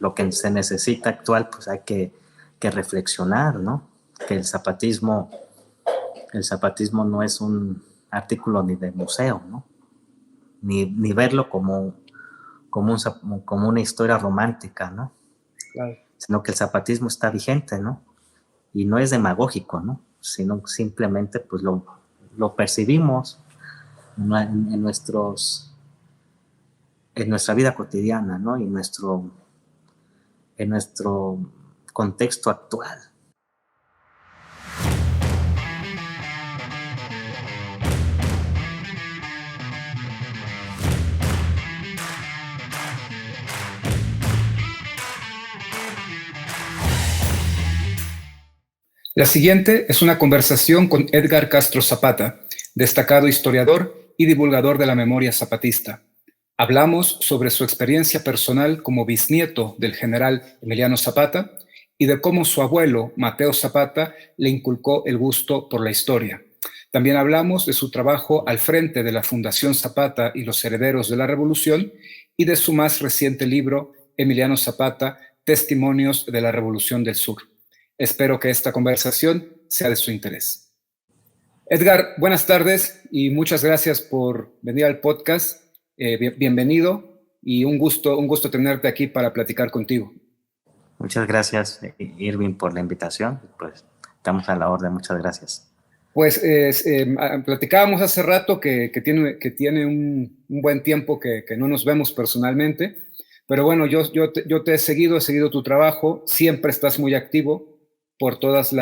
lo que se necesita actual, pues hay que reflexionar, ¿no? Que el zapatismo no es un artículo ni de museo, ¿no? Ni verlo como una historia romántica, ¿no? Claro. Sino que el zapatismo está vigente, ¿no? Y no es demagógico, ¿no? Sino simplemente pues lo percibimos en nuestra vida cotidiana, ¿no? Y en nuestro contexto actual. La siguiente es una conversación con Edgar Castro Zapata, destacado historiador y divulgador de la memoria zapatista. Hablamos sobre su experiencia personal como bisnieto del general Emiliano Zapata y de cómo su abuelo, Mateo Zapata, le inculcó el gusto por la historia. También hablamos de su trabajo al frente de la Fundación Zapata y los Herederos de la Revolución y de su más reciente libro, Emiliano Zapata, Testimonios de la Revolución del Sur. Espero que esta conversación sea de su interés. Edgar, buenas tardes y muchas gracias por venir al podcast. Bienvenido y un gusto tenerte aquí para platicar contigo. Muchas gracias, Irving, por la invitación. Pues estamos a la orden. Muchas gracias. Pues platicábamos hace rato que tiene un buen tiempo que no nos vemos personalmente, pero bueno, yo te he seguido tu trabajo, siempre estás muy activo por todos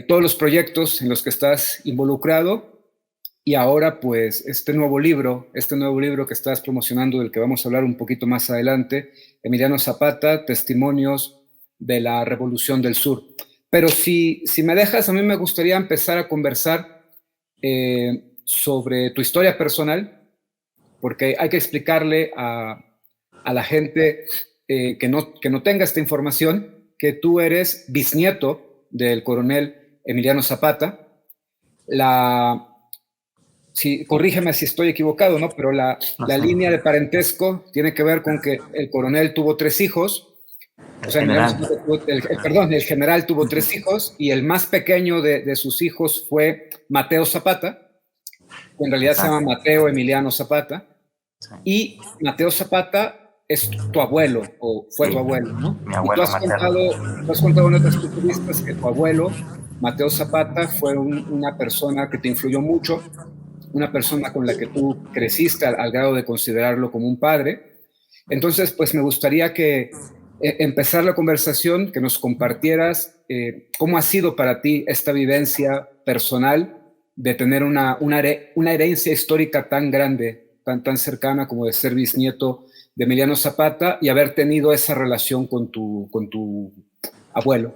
los proyectos en los que estás involucrado, y ahora pues este nuevo libro que estás promocionando, del que vamos a hablar un poquito más adelante, Emiliano Zapata, Testimonios de la Revolución del Sur. Pero si me dejas, a mí me gustaría empezar a conversar sobre tu historia personal, porque hay que explicarle a la gente que no tenga esta información, que tú eres bisnieto del coronel Emiliano Zapata. Corrígeme si estoy equivocado, ¿no? Pero la línea de parentesco tiene que ver con que el coronel tuvo 3 hijos. O sea, el general tuvo 3 hijos, y el más pequeño de sus hijos fue Mateo Zapata, que en realidad se llama Mateo Emiliano Zapata. Y Mateo Zapata es tu abuelo, o fue tu abuelo, ¿no? Mi abuelo materno. Tú has contado en otras entrevistas que tu abuelo, Mateo Zapata, fue una persona que te influyó mucho, una persona con la que tú creciste al grado de considerarlo como un padre. Entonces, pues me gustaría que empezar la conversación, que nos compartieras cómo ha sido para ti esta vivencia personal de tener una herencia histórica tan grande, tan cercana, como de ser bisnieto de Emiliano Zapata y haber tenido esa relación con tu abuelo.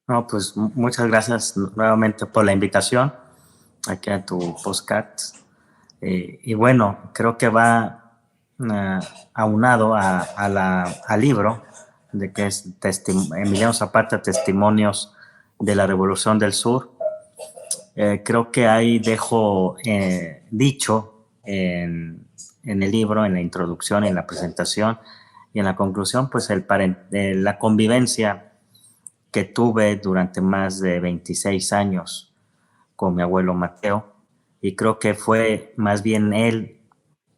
No, pues muchas gracias nuevamente por la invitación aquí a tu podcast. Y bueno, creo que va aunado al libro de que es Emiliano Zapata, Testimonios de la Revolución del Sur. Creo que ahí dejo dicho en el libro, en la introducción, en la presentación y en la conclusión, pues la convivencia que tuve durante más de 26 años con mi abuelo Mateo, y creo que fue más bien él,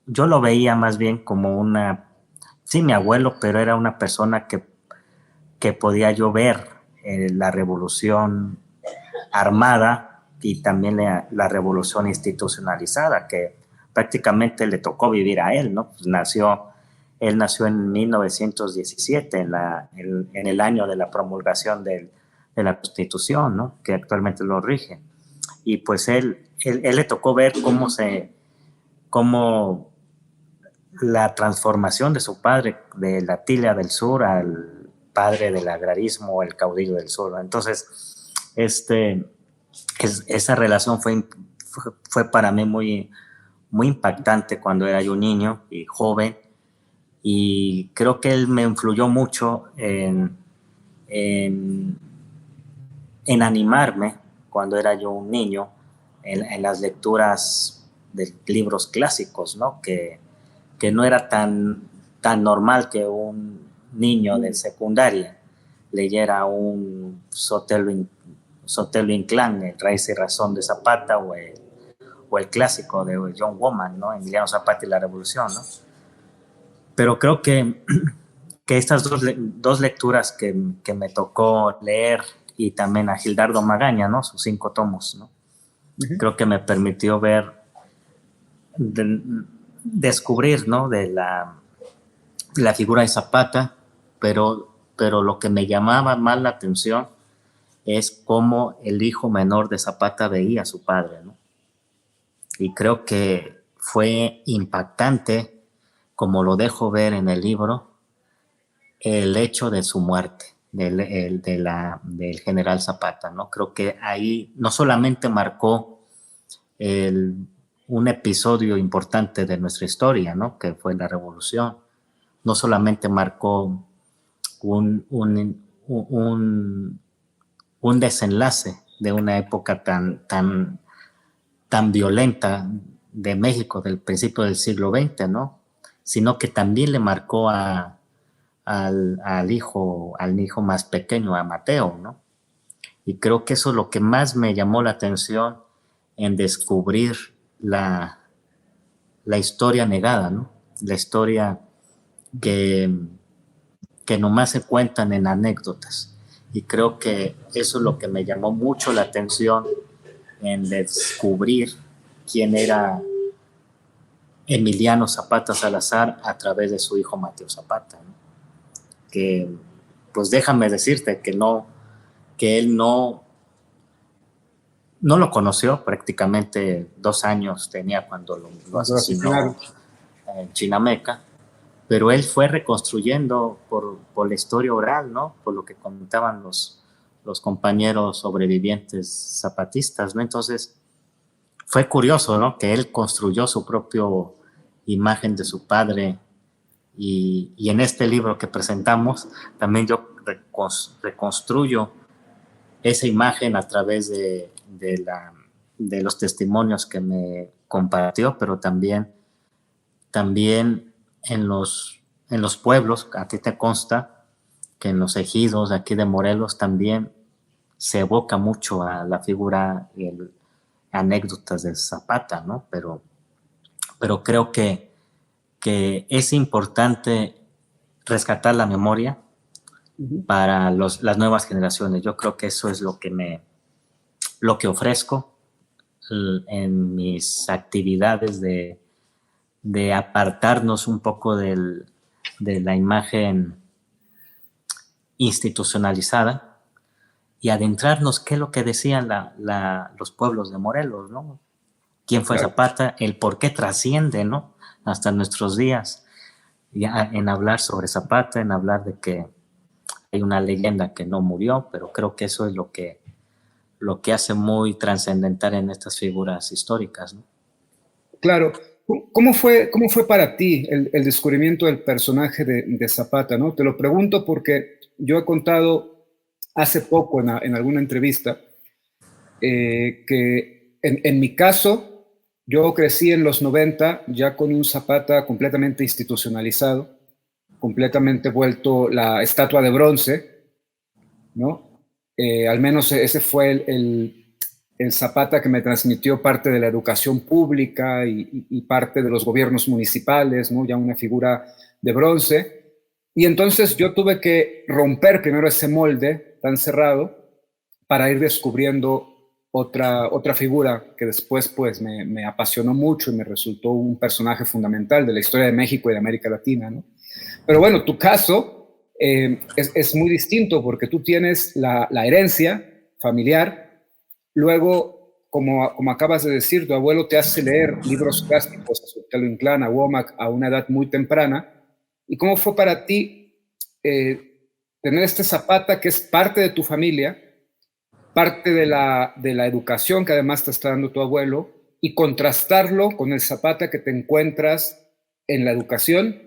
yo lo veía más bien como mi abuelo, pero era una persona que podía yo ver la revolución armada y también la revolución institucionalizada, que prácticamente le tocó vivir a él, ¿no? Pues él nació en 1917, en el año de la promulgación de la Constitución, ¿no? Que actualmente lo rige. Y pues él le tocó ver cómo la transformación de su padre, de la Tilia del Sur al padre del agrarismo, el caudillo del sur. Entonces, esa relación fue para mí muy, muy impactante cuando era yo niño y joven, y creo que él me influyó mucho en animarme cuando era yo un niño en las lecturas de libros clásicos, ¿no? Que no era tan tan normal que un niño de secundaria leyera un Sotelo Inclán, el Raíz y Razón de Zapata, o el clásico de John Woman, ¿no? Emiliano Zapata y la Revolución, ¿no? Pero creo que estas dos lecturas que me tocó leer, y también a Gildardo Magaña, ¿no? Sus 5 tomos, ¿no? Creo que me permitió ver, descubrir, ¿no? De la figura de Zapata, pero lo que me llamaba más la atención es cómo el hijo menor de Zapata veía a su padre, ¿no? Y creo que fue impactante, como lo dejo ver en el libro, el hecho de su muerte, del general Zapata, ¿no? Creo que ahí no solamente marcó un episodio importante de nuestra historia, ¿no? Que fue la Revolución, no solamente marcó un desenlace de una época tan violenta de México del principio del siglo XX, ¿no? Sino que también le marcó al hijo más pequeño, a Mateo, ¿no? Y creo que eso es lo que más me llamó la atención en descubrir la historia negada, ¿no? La historia que nomás se cuentan en anécdotas. Y creo que eso es lo que me llamó mucho la atención en descubrir quién era Emiliano Zapata Salazar a través de su hijo Mateo Zapata, ¿no? Que, pues déjame decirte que él no lo conoció, prácticamente 2 años tenía cuando lo asesinó en Chinameca, pero él fue reconstruyendo por la historia oral, ¿no? Por lo que contaban los compañeros sobrevivientes zapatistas, ¿no? Entonces, fue curioso, ¿no? Que él construyó su propia imagen de su padre, y en este libro que presentamos también yo reconstruyo esa imagen a través de los testimonios que me compartió, pero también en los pueblos. A ti te consta que en los ejidos aquí de Morelos también se evoca mucho a la figura y anécdotas de Zapata, ¿no? Pero creo que es importante rescatar la memoria para las nuevas generaciones. Yo creo que eso es lo que ofrezco en mis actividades de apartarnos un poco de la imagen institucionalizada y adentrarnos qué es lo que decían los pueblos de Morelos, ¿no? ¿Quién fue Zapata? El por qué trasciende, ¿no? Hasta nuestros días, ya en hablar sobre Zapata, en hablar de que hay una leyenda que no murió, pero creo que eso es lo que hace muy trascendental en estas figuras históricas, ¿no? Claro. ¿Cómo fue para ti el descubrimiento del personaje de Zapata, ¿no? Te lo pregunto porque yo he contado hace poco en alguna entrevista que en mi caso yo crecí en los 90 ya con un Zapata completamente institucionalizado, completamente vuelto la estatua de bronce, ¿no? Al menos ese fue el Zapata que me transmitió parte de la educación pública y parte de los gobiernos municipales, ¿no? Ya una figura de bronce. Y entonces yo tuve que romper primero ese molde tan cerrado para ir descubriendo otra figura que después pues me apasionó mucho y me resultó un personaje fundamental de la historia de México y de América Latina, ¿no? Pero bueno, tu caso es muy distinto porque tú tienes la herencia familiar. Luego, como acabas de decir, tu abuelo te hace leer libros clásicos, a Sotelo Inclán, a Womack, a una edad muy temprana. ¿Y cómo fue para ti tener este Zapata que es parte de tu familia, parte de la educación que además te está dando tu abuelo, y contrastarlo con el Zapata que te encuentras en la educación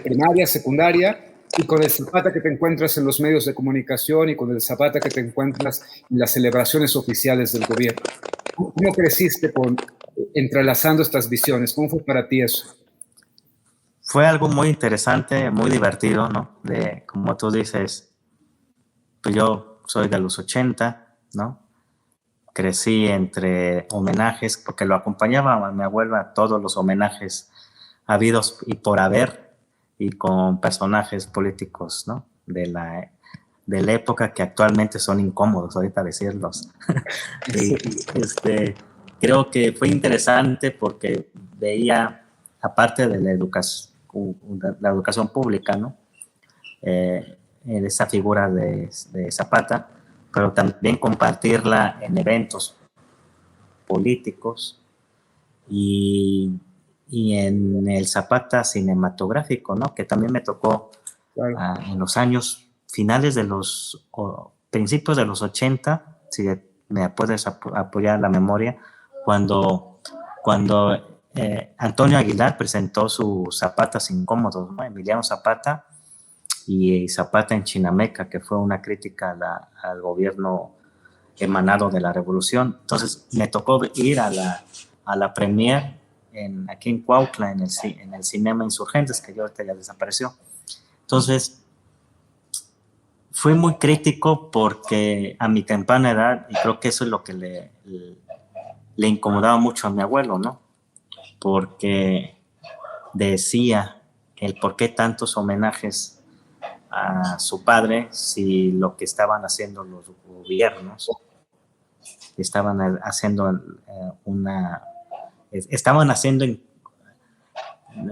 primaria, secundaria, y con el Zapata que te encuentras en los medios de comunicación y con el Zapata que te encuentras en las celebraciones oficiales del gobierno? ¿Cómo creciste entrelazando estas visiones? ¿Cómo fue para ti eso? fue algo muy interesante, muy divertido, ¿no? Como tú dices, pues yo soy de los 80, ¿no? Crecí entre homenajes, porque lo acompañaba a mi abuela a todos los homenajes habidos y por haber, y con personajes políticos, ¿no? De la época, que actualmente son incómodos ahorita decirlos. Sí. Creo que fue interesante porque veía, aparte de la educación pública, ¿no? En esa figura de Zapata, pero también compartirla en eventos políticos y en el Zapata cinematográfico, ¿no? Que también me tocó Claro. en los años finales de principios de los 80, si me puedes apoyar la memoria, cuando Antonio Aguilar presentó sus Zapatas Incómodos, ¿no? Emiliano Zapata y Zapata en Chinameca, que fue una crítica al gobierno emanado de la revolución. Entonces me tocó ir a la premier aquí en Cuautla, en el Cinema Insurgentes, que ahorita ya desapareció. Entonces fui muy crítico porque a mi temprana edad, y creo que eso es lo que le incomodaba mucho a mi abuelo, ¿no? Porque decía el por qué tantos homenajes a su padre si lo que estaban haciendo los gobiernos estaban haciendo estaban haciendo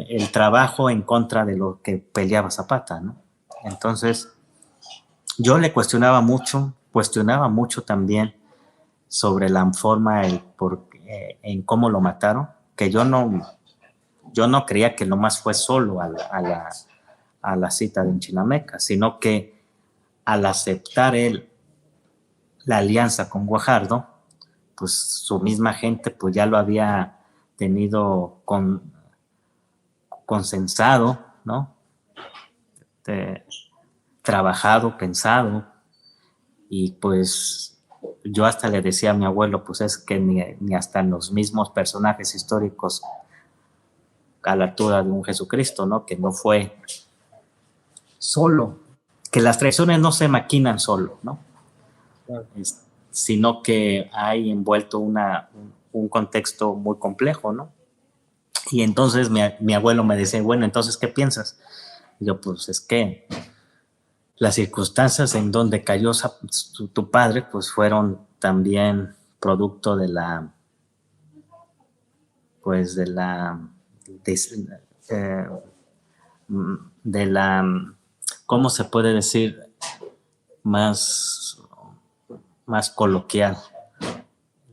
el trabajo en contra de lo que peleaba Zapata, ¿no? Entonces yo le cuestionaba mucho también sobre la forma en cómo lo mataron, que yo no creía que nomás fue solo a la cita de Chinameca, sino que al aceptar él la alianza con Guajardo, pues su misma gente pues ya lo había tenido consensado, ¿no? Trabajado, pensado, y pues yo hasta le decía a mi abuelo, pues es que ni hasta los mismos personajes históricos a la altura de un Jesucristo, ¿no? Que no fue solo, que las traiciones no se maquinan solo, ¿no? Claro. Sino que hay envuelto un contexto muy complejo, ¿no? Y entonces mi abuelo me decía, bueno, entonces, ¿qué piensas? Y yo, pues es que las circunstancias en donde cayó tu padre, pues fueron también producto pues eh, de la, ¿cómo se puede decir? Más, más coloquial.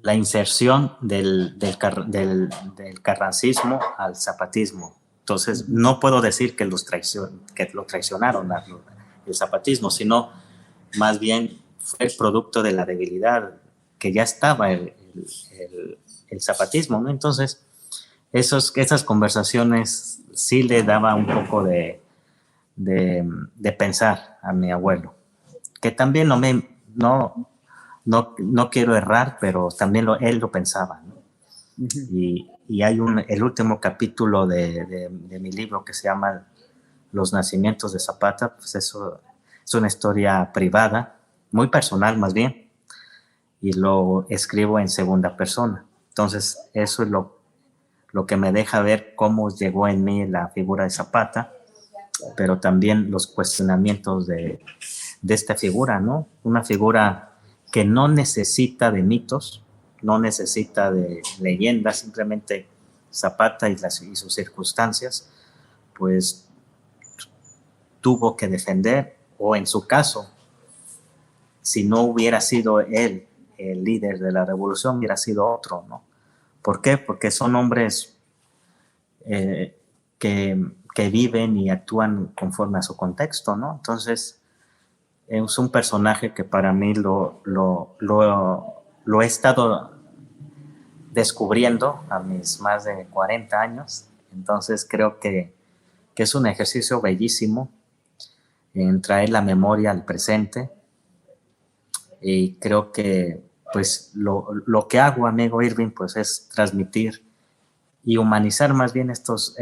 La inserción del carrancismo al zapatismo. Entonces, no puedo decir que que lo traicionaron el zapatismo, sino más bien fue el producto de la debilidad que ya estaba el zapatismo, ¿no? Entonces, esas conversaciones sí le daba un poco de pensar a mi abuelo, que también no quiero errar, pero también él lo pensaba, ¿no? Uh-huh. Y hay el último capítulo de mi libro que se llama Los nacimientos de Zapata, pues eso es una historia privada, muy personal más bien, y lo escribo en segunda persona. Entonces, eso es lo que me deja ver cómo llegó en mí la figura de Zapata, pero también los cuestionamientos de esta figura, ¿no? Una figura que no necesita de mitos, no necesita de leyendas, simplemente Zapata y sus circunstancias, pues tuvo que defender, o en su caso, si no hubiera sido él el líder de la revolución, hubiera sido otro, ¿no? ¿Por qué? Porque son hombres que viven y actúan conforme a su contexto, ¿no? Entonces, es un personaje que para mí lo he estado descubriendo a mis más de 40 años. Entonces, creo que es un ejercicio bellísimo en traer la memoria al presente, y creo que pues lo que hago, amigo Irving, pues es transmitir y humanizar más bien estos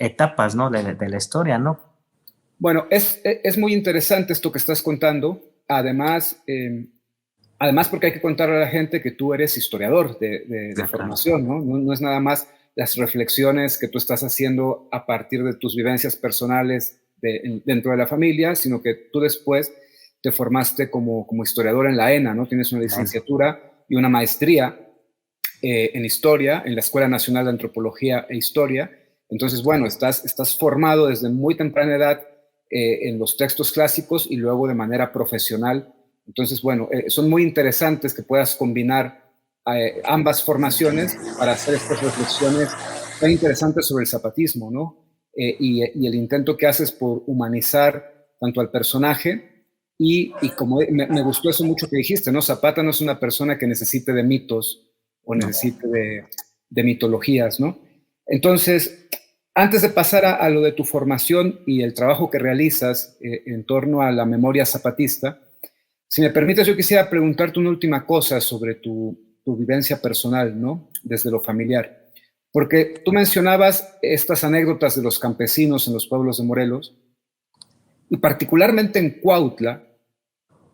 etapas, ¿no? De la historia, ¿no? Bueno, es muy interesante esto que estás contando. Además porque hay que contarle a la gente que tú eres historiador de Ah, claro. formación, ¿no? ¿no? No es nada más las reflexiones que tú estás haciendo a partir de tus vivencias personales dentro de la familia, sino que tú después te formaste como historiador en la ENA, ¿no? Tienes una Bueno, licenciatura y una maestría en historia, en la Escuela Nacional de Antropología e Historia. Entonces, bueno, estás formado desde muy temprana edad en los textos clásicos y luego de manera profesional. Entonces, bueno, son muy interesantes que puedas combinar ambas formaciones para hacer estas reflexiones tan interesantes sobre el zapatismo, ¿no? Y el intento que haces por humanizar tanto al personaje y como me gustó eso mucho que dijiste, ¿no? Zapata no es una persona que necesite de mitos o no. necesite de mitologías, ¿no? Entonces, antes de pasar a lo de tu formación y el trabajo que realizas en torno a la memoria zapatista, si me permites, yo quisiera preguntarte una última cosa sobre tu vivencia personal, ¿no? Desde lo familiar. Porque tú mencionabas estas anécdotas de los campesinos en los pueblos de Morelos, y particularmente en Cuautla,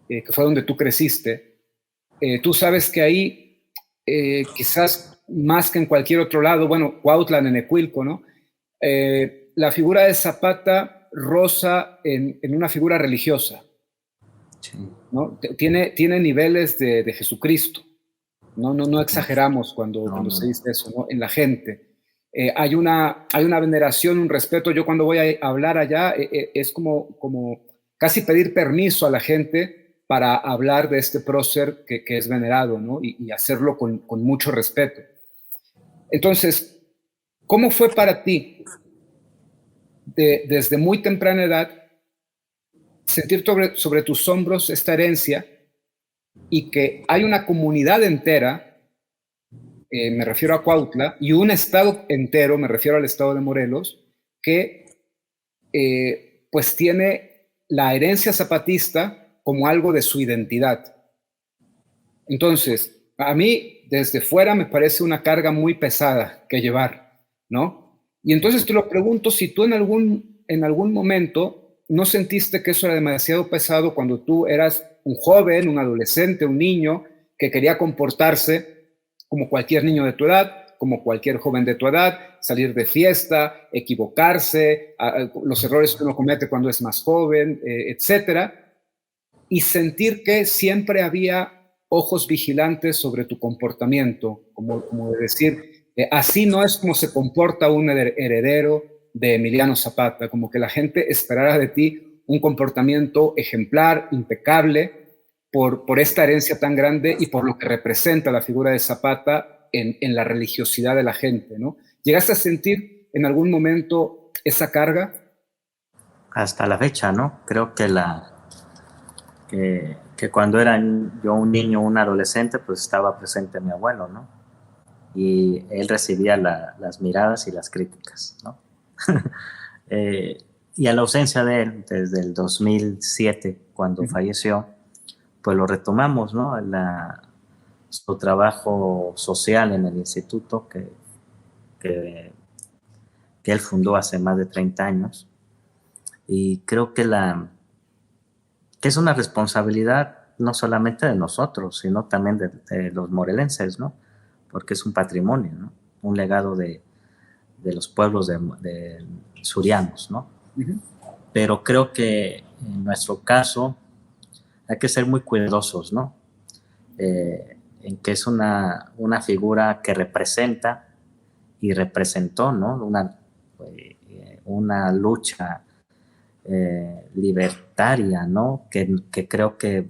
que fue donde tú creciste, tú sabes que ahí, quizás más que en cualquier otro lado, bueno, Cuautla, Nenecuilco, ¿no? La figura de Zapata roza en una figura religiosa, Sí, ¿no? Tiene niveles de Jesucristo, ¿no? No exageramos cuando se no. dice eso, ¿no? En la gente. Hay una veneración, un respeto. Yo cuando voy a hablar allá es como casi pedir permiso a la gente para hablar de este prócer que es venerado, ¿no? Y hacerlo con mucho respeto. Entonces, ¿cómo fue para ti desde muy temprana edad sentir sobre tus hombros esta herencia y que hay una comunidad entera, me refiero a Cuautla, y un estado entero, me refiero al estado de Morelos, que pues tiene la herencia zapatista como algo de su identidad? Entonces, a mí desde fuera me parece una carga muy pesada que llevar, ¿no? Y entonces te lo pregunto si tú en algún momento no sentiste que eso era demasiado pesado cuando tú eras un joven, un adolescente, un niño que quería comportarse como cualquier niño de tu edad, como cualquier joven de tu edad, salir de fiesta, equivocarse, los errores que uno comete cuando es más joven, etcétera, y sentir que siempre había ojos vigilantes sobre tu comportamiento, como de decir, así no es como se comporta un heredero de Emiliano Zapata, como que la gente esperara de ti un comportamiento ejemplar, impecable, por esta herencia tan grande y por lo que representa la figura de Zapata en la religiosidad de la gente, ¿no? ¿Llegaste a sentir en algún momento esa carga? Hasta la fecha, ¿no? Creo que cuando era yo un niño, un adolescente, pues estaba presente mi abuelo, ¿no? Y él recibía las miradas y las críticas, ¿no? Y a la ausencia de él, desde el 2007, cuando falleció, pues lo retomamos, ¿no? Su trabajo social en el instituto que, que él fundó hace más de 30 años. Y creo que es una responsabilidad no solamente de nosotros, sino también de los morelenses, ¿no? Porque es un patrimonio, ¿no? Un legado de los pueblos de surianos, ¿no? Uh-huh. Pero creo que en nuestro caso hay que ser muy cuidadosos, ¿no? En que es una figura que representa y representó, ¿no? Una lucha libertaria, ¿no? Que creo que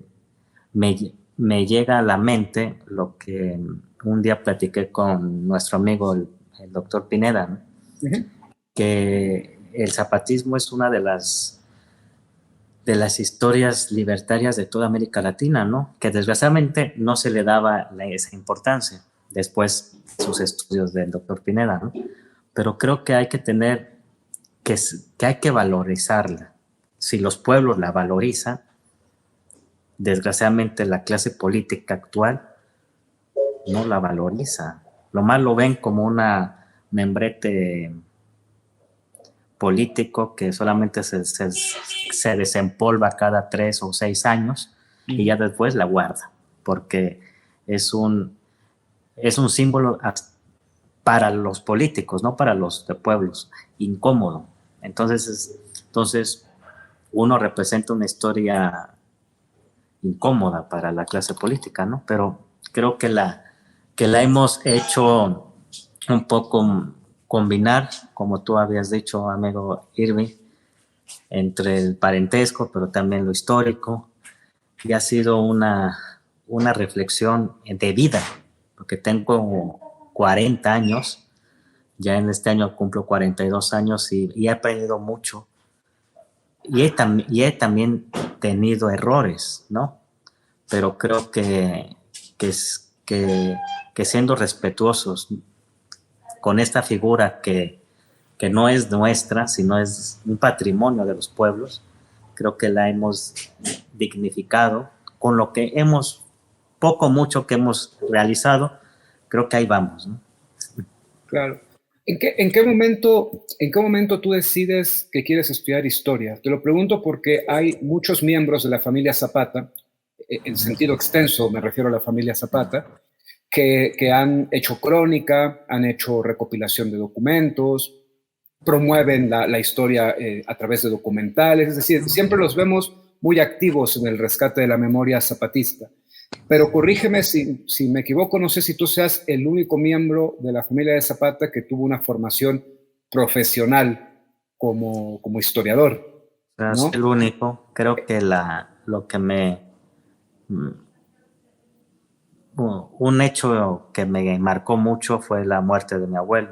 me llega a la mente lo que un día platiqué con nuestro amigo el doctor Pineda, ¿no? Uh-huh. Que el zapatismo es una de las historias libertarias de toda América Latina, ¿no? Que desgraciadamente no se le daba esa importancia después de sus estudios del doctor Pineda, ¿no? Pero creo que hay que que hay que valorizarla. Si los pueblos la valorizan, desgraciadamente la clase política actual no la valoriza. Lo más lo ven como una membrete político que solamente se desempolva cada 3 o 6 años y ya después la guarda, porque es un símbolo para los políticos, no para los de pueblos, incómodo. Entonces uno representa una historia incómoda para la clase política, ¿no? Pero creo que la hemos hecho un poco combinar, como tú habías dicho, amigo Irving, entre el parentesco, pero también lo histórico, y ha sido una reflexión de vida, porque tengo 40 años, ya en este año cumplo 42 años y he aprendido mucho, y he también tenido errores, ¿no? Pero creo que siendo respetuosos con esta figura que no es nuestra, sino es un patrimonio de los pueblos, creo que la hemos dignificado con lo que hemos, poco mucho que hemos realizado, creo que ahí vamos, ¿no? Claro. ¿En qué momento tú decides que quieres estudiar historia? Te lo pregunto porque hay muchos miembros de la familia Zapata, en sentido extenso me refiero a la familia Zapata, que han hecho crónica, han hecho recopilación de documentos, promueven la historia a través de documentales, es decir, siempre los vemos muy activos en el rescate de la memoria zapatista. Pero corrígeme si me equivoco, no sé si tú seas el único miembro de la familia de Zapata que tuvo una formación profesional como historiador, Pero ¿no? soy el único. Creo que lo que un hecho que me marcó mucho fue la muerte de mi abuelo.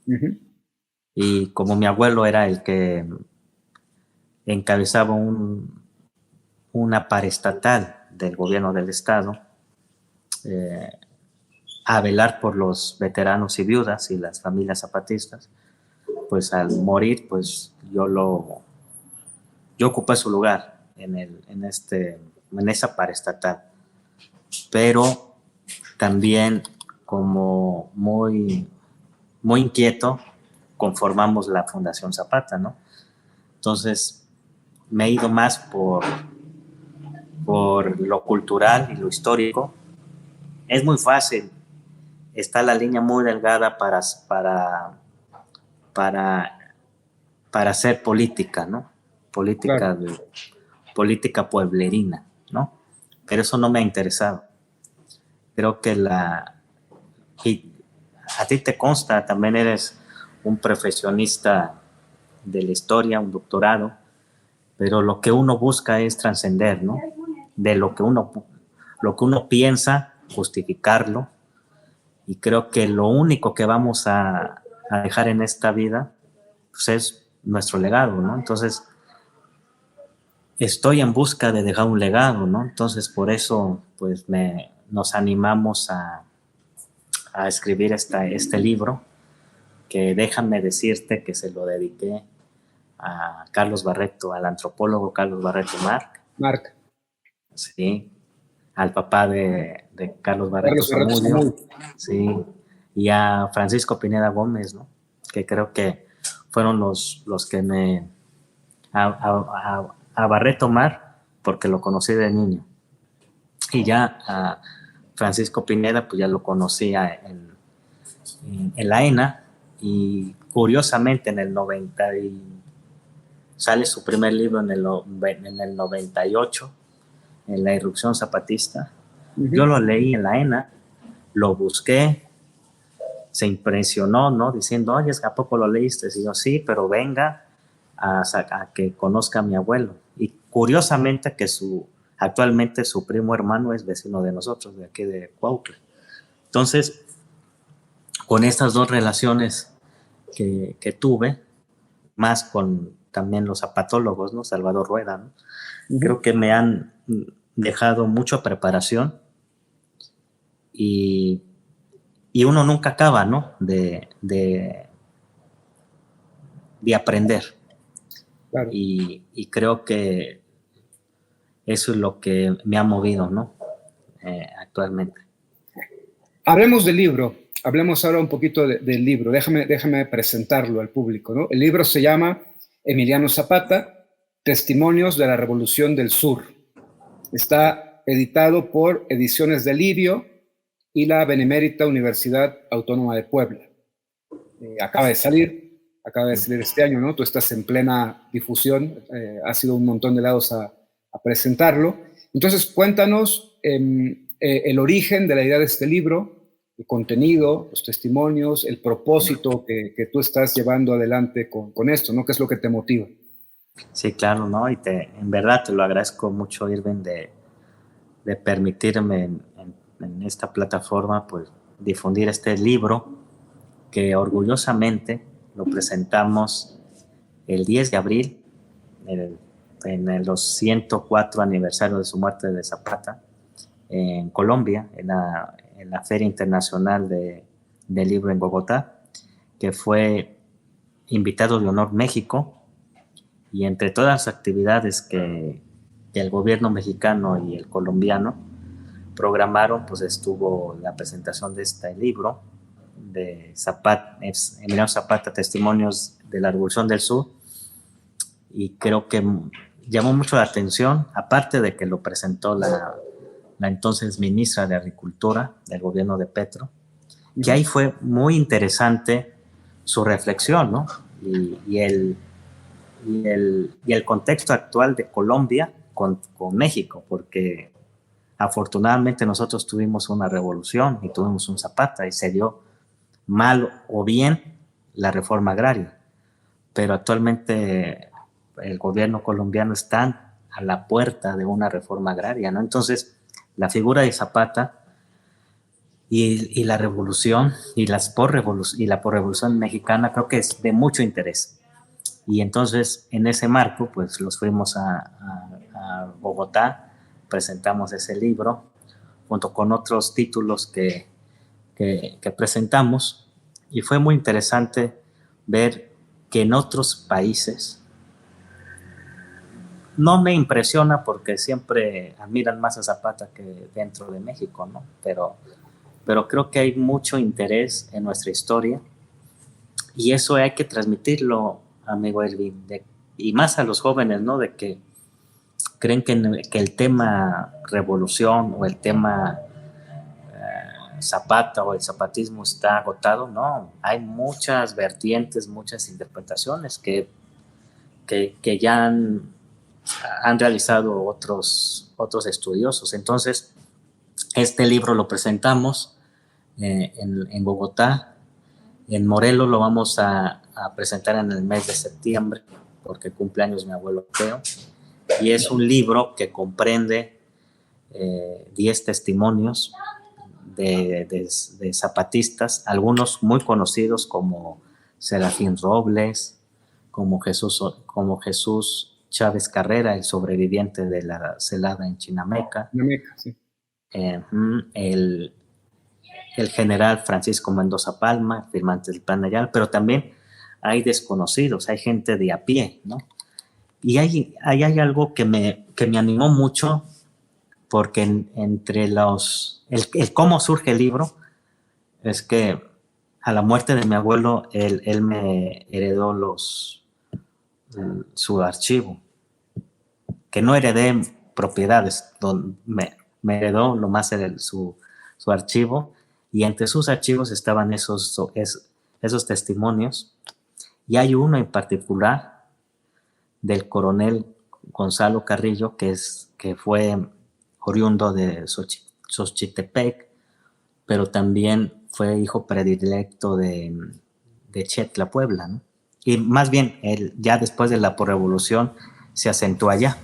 Uh-huh. Y como mi abuelo era el que encabezaba una paraestatal del gobierno del estado, a velar por los veteranos y viudas y las familias zapatistas, pues al morir, pues yo ocupé su lugar en esa paraestatal. Pero también, como muy inquieto, conformamos la Fundación Zapata, ¿no? Entonces me he ido más por lo cultural y lo histórico. Es muy fácil, está la línea muy delgada para hacer política, ¿no? Política, Claro. política pueblerina, ¿no? Pero eso no me ha interesado. Creo que y a ti te consta, también eres un profesionista de la historia, un doctorado, pero lo que uno busca es trascender, ¿no? De lo que uno piensa, justificarlo, y creo que lo único que vamos a dejar en esta vida, pues, es nuestro legado, ¿no? Entonces, estoy en busca de dejar un legado, ¿no? Entonces, por eso, pues, nos animamos a escribir este libro, que déjame decirte que se lo dediqué a Carlos Barreto, al antropólogo Carlos Barreto Marc. Sí, al papá de Carlos Barreto Carlos Barreto Zamudio, Zamudio. sí, y a Francisco Pineda Gómez, ¿no? Que creo que fueron los que a Barreto Mar, porque lo conocí de niño, y ya a Francisco Pineda, pues ya lo conocía en la ENA, y curiosamente en el 90 sale su primer libro en el 98, en la irrupción zapatista. Uh-huh. Yo lo leí en la ENA, lo busqué, se impresionó, ¿no? Diciendo, oye, ¿a poco lo leíste? Y yo, sí, pero venga a que conozca a mi abuelo. Y curiosamente que actualmente su primo hermano es vecino de nosotros, de aquí de Cuautla. Entonces, con estas dos relaciones que tuve, más con también los zapatólogos, ¿no? Salvador Rueda, ¿no? Uh-huh. Creo que me han dejado mucha preparación y uno nunca acaba, ¿no? De aprender. Claro. Y creo que eso es lo que me ha movido, ¿no? Actualmente. Hablemos del libro. hablemos ahora un poquito del libro. Déjame presentarlo al público, ¿no? El libro se llama Emiliano Zapata, Testimonios de la Revolución del Sur. Está editado por Ediciones Delirio y la Benemérita Universidad Autónoma de Puebla. Acaba de salir este año, ¿no? Tú estás en plena difusión, has ido a un montón de lados a presentarlo. Entonces, cuéntanos el origen de la idea de este libro, el contenido, los testimonios, el propósito que tú estás llevando adelante con esto, ¿no? ¿Qué es lo que te motiva? Sí, claro, ¿no? Y en verdad te lo agradezco mucho, Irving, de permitirme en esta plataforma, pues, difundir este libro que orgullosamente lo presentamos el 10 de abril, en los 104 aniversarios de su muerte de Zapata, en Colombia, en la Feria Internacional del Libro en Bogotá, que fue invitado de honor México, y entre todas las actividades que el gobierno mexicano y el colombiano programaron, pues estuvo la presentación de este libro de Emiliano Zapata, Testimonios de la Revolución del Sur, y creo que llamó mucho la atención, aparte de que lo presentó la entonces ministra de Agricultura del gobierno de Petro, que ahí fue muy interesante su reflexión, ¿no? Y el contexto actual de Colombia con México, porque afortunadamente nosotros tuvimos una revolución y tuvimos un Zapata y se dio mal o bien la reforma agraria, pero actualmente el gobierno colombiano está a la puerta de una reforma agraria, ¿no? Entonces, la figura de Zapata y la revolución y la posrevolución mexicana creo que es de mucho interés. Y entonces, en ese marco, pues los fuimos a Bogotá, presentamos ese libro, junto con otros títulos que presentamos, y fue muy interesante ver que en otros países, no me impresiona porque siempre admiran más a Zapata que dentro de México, ¿no? Pero creo que hay mucho interés en nuestra historia, y eso hay que transmitirlo, amigo Elvin, y más a los jóvenes, ¿no? De que creen que el tema revolución o el tema Zapata o el zapatismo está agotado. No, hay muchas vertientes, muchas interpretaciones que ya han realizado otros estudiosos. Entonces, este libro lo presentamos en Bogotá. En Morelos lo vamos a presentar en el mes de septiembre, porque cumple años mi abuelo Teo, y es un libro que comprende 10 testimonios de zapatistas, algunos muy conocidos como Serafín Robles, como Jesús Chávez Carrera, el sobreviviente de la celada en Chinameca, Sí. El general Francisco Mendoza Palma, firmante del Plan Ayala, pero también hay desconocidos, hay gente de a pie, ¿no? Y hay algo que me animó mucho, porque entre el cómo surge el libro es que a la muerte de mi abuelo, él me heredó su archivo, que no heredé propiedades, me heredó lo más su archivo, y entre sus archivos estaban esos testimonios, y hay uno en particular del coronel Gonzalo Carrillo, que fue oriundo de Xochitepec, pero también fue hijo predilecto de Chetla, Puebla, ¿no? Y más bien, él ya después de la posrevolución se asentó allá.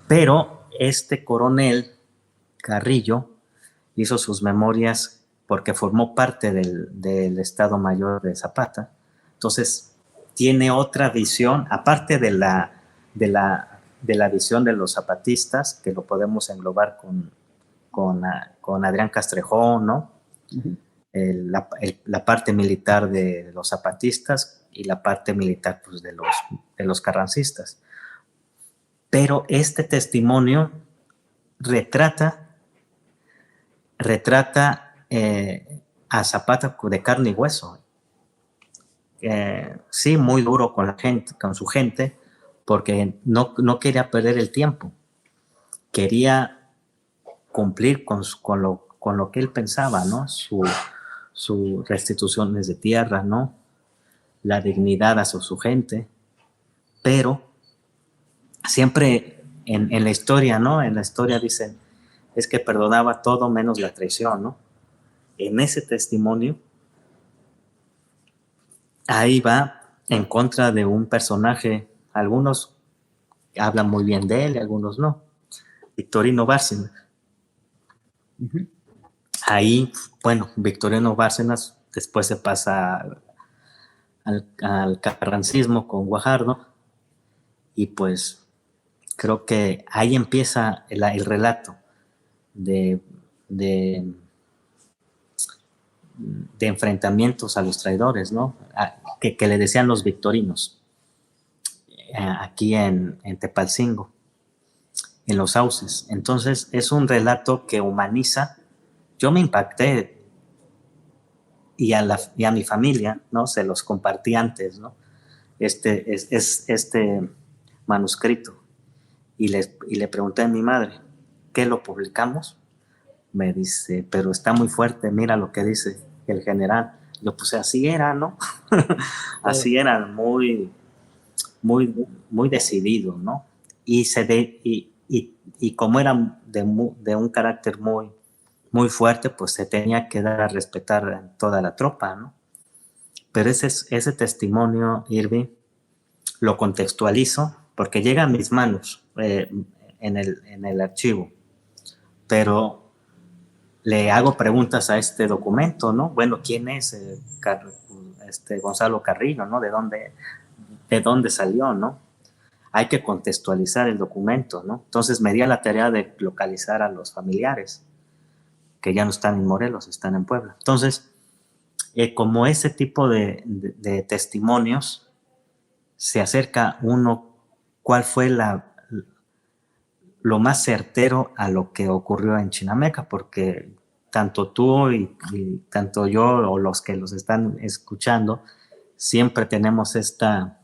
Pero este coronel Carrillo hizo sus memorias porque formó parte del Estado Mayor de Zapata. Entonces, tiene otra visión, aparte de la visión de los zapatistas, que lo podemos englobar con Adrián Castrejón, ¿no? Uh-huh. La parte militar de los zapatistas y la parte militar, pues, de los carrancistas. Pero este testimonio retrata a Zapata de carne y hueso. Sí, muy duro con la gente, con su gente, porque no quería perder el tiempo. Quería cumplir con lo que él pensaba, ¿no? Su restituciones de tierra, ¿no? La dignidad hacia su gente, pero siempre en la historia, ¿no? En la historia dicen, es que perdonaba todo menos la traición, ¿no? En ese testimonio, ahí va en contra de un personaje, algunos hablan muy bien de él y algunos no, Victorino Bárcenas. Ujú. Ahí, bueno, Victorino Bárcenas después se pasa al carrancismo con Guajardo y pues creo que ahí empieza el relato de, de, de enfrentamientos a los traidores, ¿no? Que le decían los victorinos, aquí en Tepalcingo, en los sauces. Entonces es un relato que humaniza. Yo me impacté y a mi familia, ¿no? Se los compartí antes, ¿no? Este manuscrito y le pregunté a mi madre, ¿qué lo publicamos? Me dice, pero está muy fuerte, mira lo que dice el general. Yo pues así era, ¿no? Así era, muy decidido, ¿no? Y como era de un carácter muy fuerte, pues se tenía que dar a respetar a toda la tropa, ¿no? Pero ese testimonio, Irving, lo contextualizo porque llega a mis manos en el archivo, pero le hago preguntas a este documento, ¿no? Bueno, ¿quién es Gonzalo Carrillo, ¿no? ¿De dónde salió, no? Hay que contextualizar el documento, ¿no? Entonces me di a la tarea de localizar a los familiares, que ya no están en Morelos, están en Puebla. Entonces, como ese tipo de testimonios, se acerca uno cuál fue lo más certero a lo que ocurrió en Chinameca, porque tanto tú y tanto yo o los que los están escuchando, siempre tenemos esta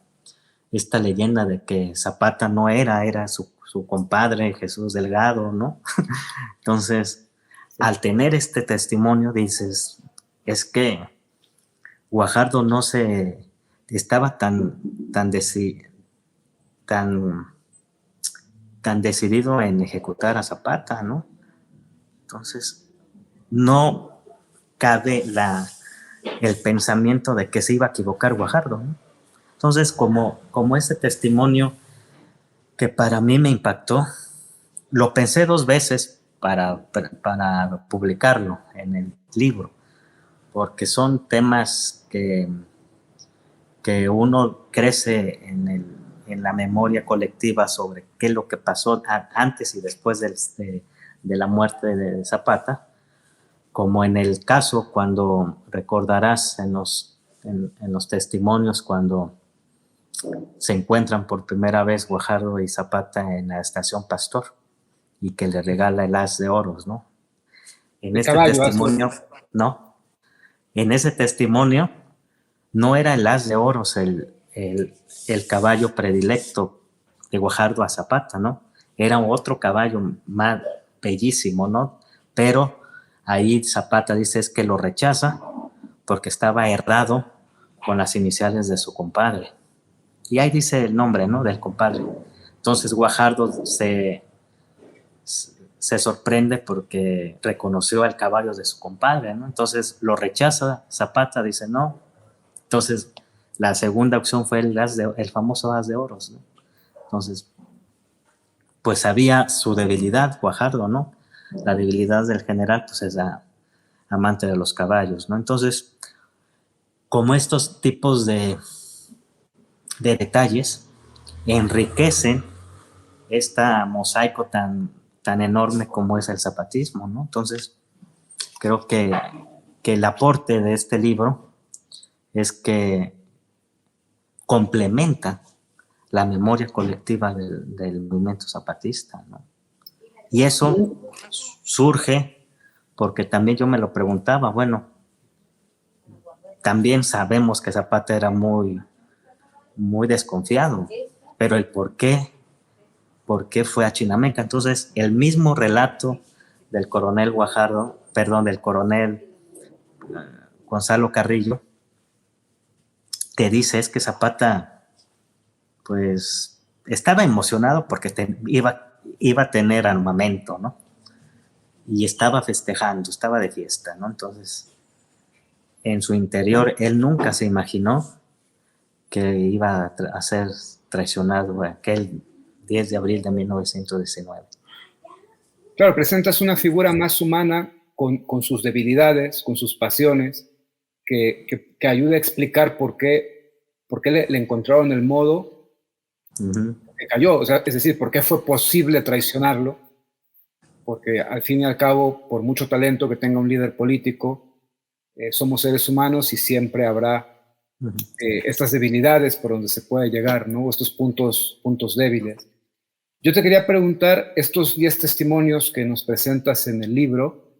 leyenda de que Zapata no era su compadre Jesús Delgado, ¿no? Entonces, al tener este testimonio, dices, es que Guajardo no se estaba tan decidido en ejecutar a Zapata, ¿no? Entonces, no cabe el pensamiento de que se iba a equivocar Guajardo, ¿no? Entonces, como ese testimonio que para mí me impactó, lo pensé 2 veces para publicarlo en el libro, porque son temas que uno crece en la memoria colectiva sobre qué es lo que pasó antes y después de la muerte de Zapata, como en el caso cuando recordarás en los testimonios cuando se encuentran por primera vez Guajardo y Zapata en la estación Pastor y que le regala el haz de oros, ¿no? En este testimonio, ¿no? En ese testimonio no era el haz de oros el caballo predilecto de Guajardo a Zapata, ¿no? Era otro caballo más bellísimo, ¿no? Pero ahí Zapata dice es que lo rechaza porque estaba errado con las iniciales de su compadre. Y ahí dice el nombre, ¿no? Del compadre. Entonces Guajardo se sorprende porque reconoció al caballo de su compadre, ¿no? Entonces lo rechaza Zapata, dice no. Entonces la segunda opción fue el famoso haz de oros, ¿no? Entonces, pues sabía su debilidad, Guajardo, ¿no? La debilidad del general, pues es amante de los caballos, ¿no? Entonces, como estos tipos de detalles enriquecen esta mosaico tan enorme como es el zapatismo, ¿no? Entonces, creo que el aporte de este libro es que complementa la memoria colectiva del movimiento zapatista, ¿no? Y eso surge porque también yo me lo preguntaba, bueno, también sabemos que Zapata era muy, muy desconfiado, pero el por qué fue a Chinameca. Entonces, el mismo relato del coronel Guajardo, perdón, del coronel Gonzalo Carrillo, te dice es que Zapata, pues, estaba emocionado porque iba a tener armamento, ¿no? Y estaba festejando, estaba de fiesta, ¿no? Entonces, en su interior, él nunca se imaginó que iba a ser traicionado aquel 10 de abril de 1919. Claro, presentas una figura más humana con sus debilidades, con sus pasiones, que ayuda a explicar por qué le encontraron el modo que cayó. O sea, es decir, por qué fue posible traicionarlo, porque al fin y al cabo, por mucho talento que tenga un líder político, somos seres humanos y siempre habrá estas debilidades por donde se puede llegar, ¿no? Estos puntos débiles. Yo te quería preguntar, estos 10 testimonios que nos presentas en el libro,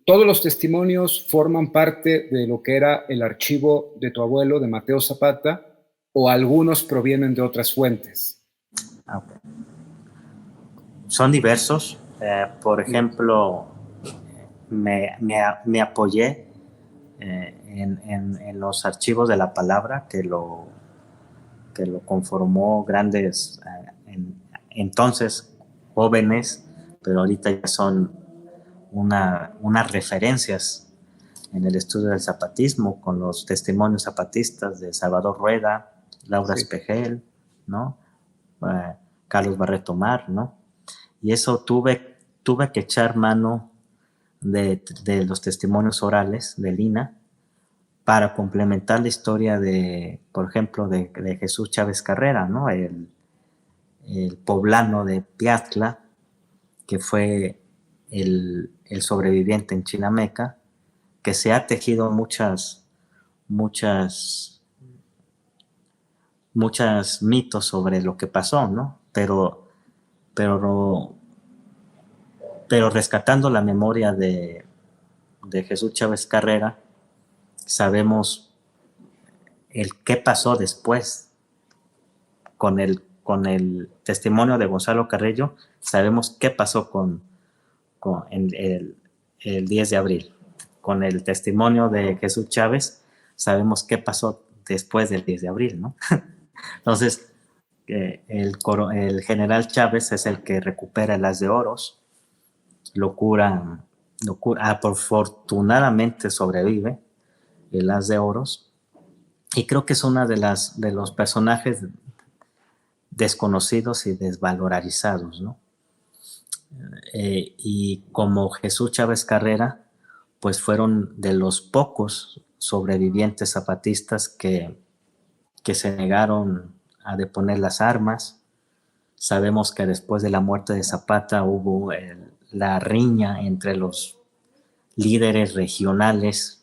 ¿todos los testimonios forman parte de lo que era el archivo de tu abuelo, de Mateo Zapata, o algunos provienen de otras fuentes? Okay. Son diversos. Por ejemplo, me apoyé en los archivos de la palabra que lo conformó grandes, entonces jóvenes, pero ahorita ya son unas referencias en el estudio del zapatismo, con los testimonios zapatistas de Salvador Rueda, Laura Espejel, ¿no? Carlos Barreto Mar, ¿no? Y eso tuve que echar mano de los testimonios orales de Lina para complementar la historia de, por ejemplo, de Jesús Chávez Carrera, ¿no? El poblano de Piatla, que fue el sobreviviente en Chinameca, que se ha tejido muchas mitos sobre lo que pasó, ¿no? Pero rescatando la memoria de Jesús Chávez Carrera, sabemos el qué pasó después. Con el testimonio de Gonzalo Carrillo, sabemos qué pasó con el 10 de abril. Con el testimonio de Jesús Chávez, sabemos qué pasó después del 10 de abril, ¿no? Entonces, el general Chávez es el que recupera el As de Oros, lo cura, afortunadamente sobrevive el As de Oros, y creo que es una de los personajes desconocidos y desvalorizados, ¿no? Y como Jesús Chávez Carrera, pues fueron de los pocos sobrevivientes zapatistas que se negaron a deponer las armas. Sabemos que después de la muerte de Zapata hubo la riña entre los líderes regionales,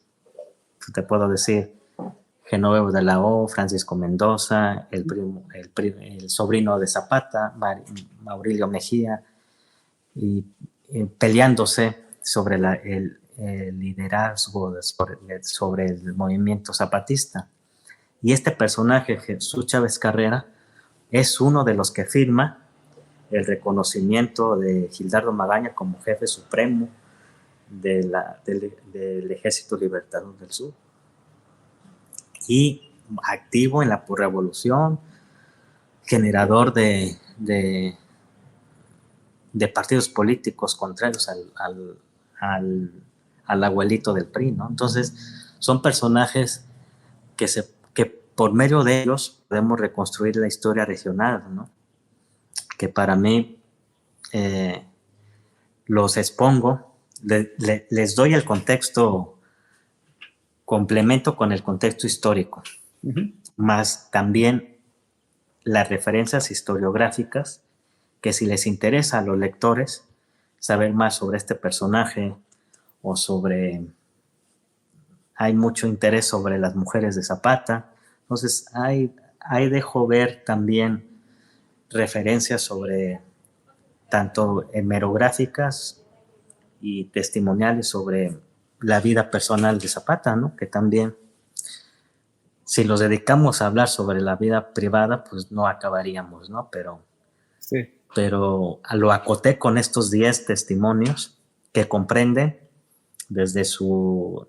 te puedo decir, Genovevo de la O, Francisco Mendoza, el sobrino de Zapata, Maurilio Mejía, y peleándose sobre el liderazgo sobre el movimiento zapatista. Y este personaje, Jesús Chávez Carrera, es uno de los que firma el reconocimiento de Gildardo Magaña como jefe supremo del Ejército Libertador del Sur. Y activo en la revolución, generador de partidos políticos contrarios al abuelito del PRI, ¿no? Entonces, son personajes que por medio de ellos podemos reconstruir la historia regional, ¿no? Que para mí los expongo, les doy el contexto, complemento con el contexto histórico, más también las referencias historiográficas, que si les interesa a los lectores saber más sobre este personaje o hay mucho interés sobre las mujeres de Zapata, entonces ahí dejo ver también referencias sobre tanto hemerográficas y testimoniales sobre la vida personal de Zapata, ¿no? Que también, si nos dedicamos a hablar sobre la vida privada, pues no acabaríamos, ¿no? Sí. Pero lo acoté con estos 10 testimonios que comprenden desde su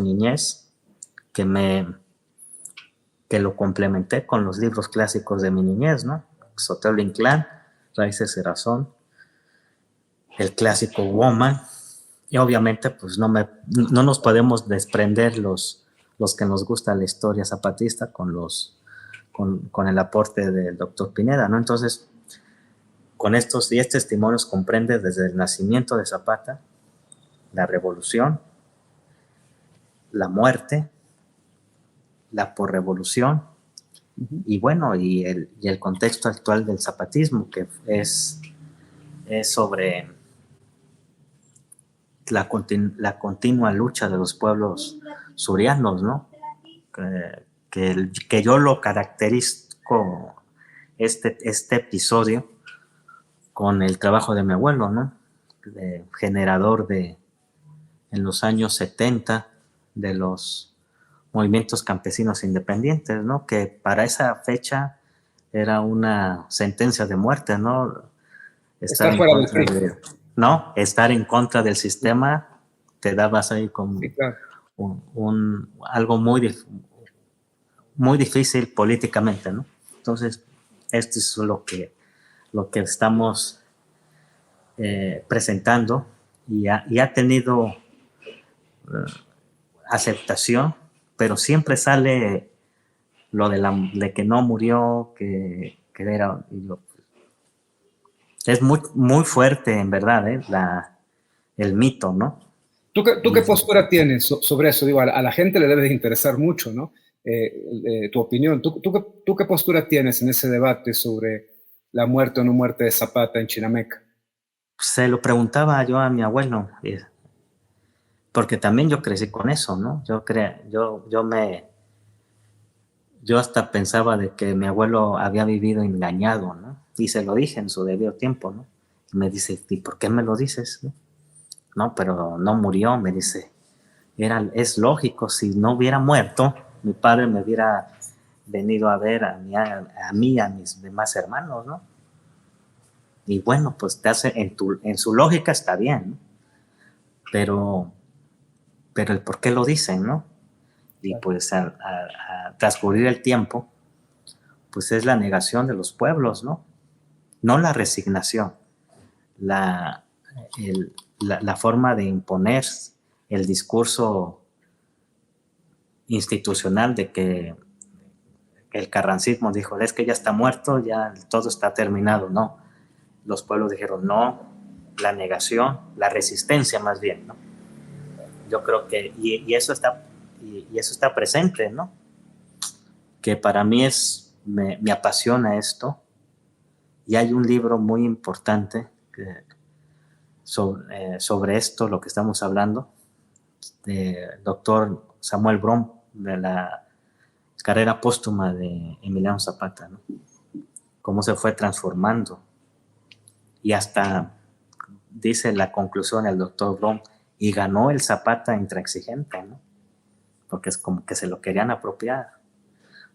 niñez, que lo complementé con los libros clásicos de mi niñez, ¿no? Sotelo Inclán, Raíces y Razón, el clásico Woman, y obviamente pues no nos podemos desprender los que nos gusta la historia zapatista con el aporte del doctor Pineda, ¿no? Entonces, con estos 10 testimonios comprende desde el nacimiento de Zapata, la revolución, la muerte, la posrevolución, y bueno, y el contexto actual del zapatismo, que es sobre la continua lucha de los pueblos surianos, ¿no? Que yo lo caracterizo, este episodio, con el trabajo de mi abuelo, ¿no? Generador en los años 70 de los movimientos campesinos independientes, ¿no? Que para esa fecha era una sentencia de muerte, ¿no? Estar fuera del PRI. ¿No? Estar en contra del sistema, te dabas ahí como sí, claro. algo muy difícil políticamente, ¿no? Entonces, esto es lo que estamos presentando, y ha tenido aceptación, pero siempre sale lo de que no murió, que era... Es muy fuerte, en verdad, el mito, ¿no? ¿Tú qué postura tienes sobre eso? Digo, a la gente le debe de interesar mucho, ¿no? Tu opinión. ¿Tú qué postura tienes en ese debate sobre la muerte o no muerte de Zapata en Chinameca? Se lo preguntaba yo a mi abuelo, porque también yo crecí con eso, ¿no? Yo hasta pensaba de que mi abuelo había vivido engañado, ¿no? Y se lo dije en su debido tiempo, ¿no? Y me dice, ¿y por qué me lo dices? No, pero no murió, me dice. Es lógico, si no hubiera muerto, mi padre me hubiera venido a ver a mí y a mis demás hermanos, ¿no? Y bueno, pues te hace, en su lógica está bien, ¿no? Pero el por qué lo dicen, ¿no? Y pues a transcurrir el tiempo, pues es la negación de los pueblos, ¿no? No la resignación, la forma de imponer el discurso institucional de que el carrancismo dijo, es que ya está muerto, ya todo está terminado. No, los pueblos dijeron no, la negación, la resistencia más bien, ¿no? Yo creo que, y eso está presente, ¿no? Que para mí me apasiona esto, y hay un libro muy importante sobre esto, lo que estamos hablando, del doctor Samuel Brom, de la carrera póstuma de Emiliano Zapata, ¿no? Cómo se fue transformando, y hasta dice la conclusión el doctor Brom, y ganó el Zapata intransigente, ¿no? Porque es como que se lo querían apropiar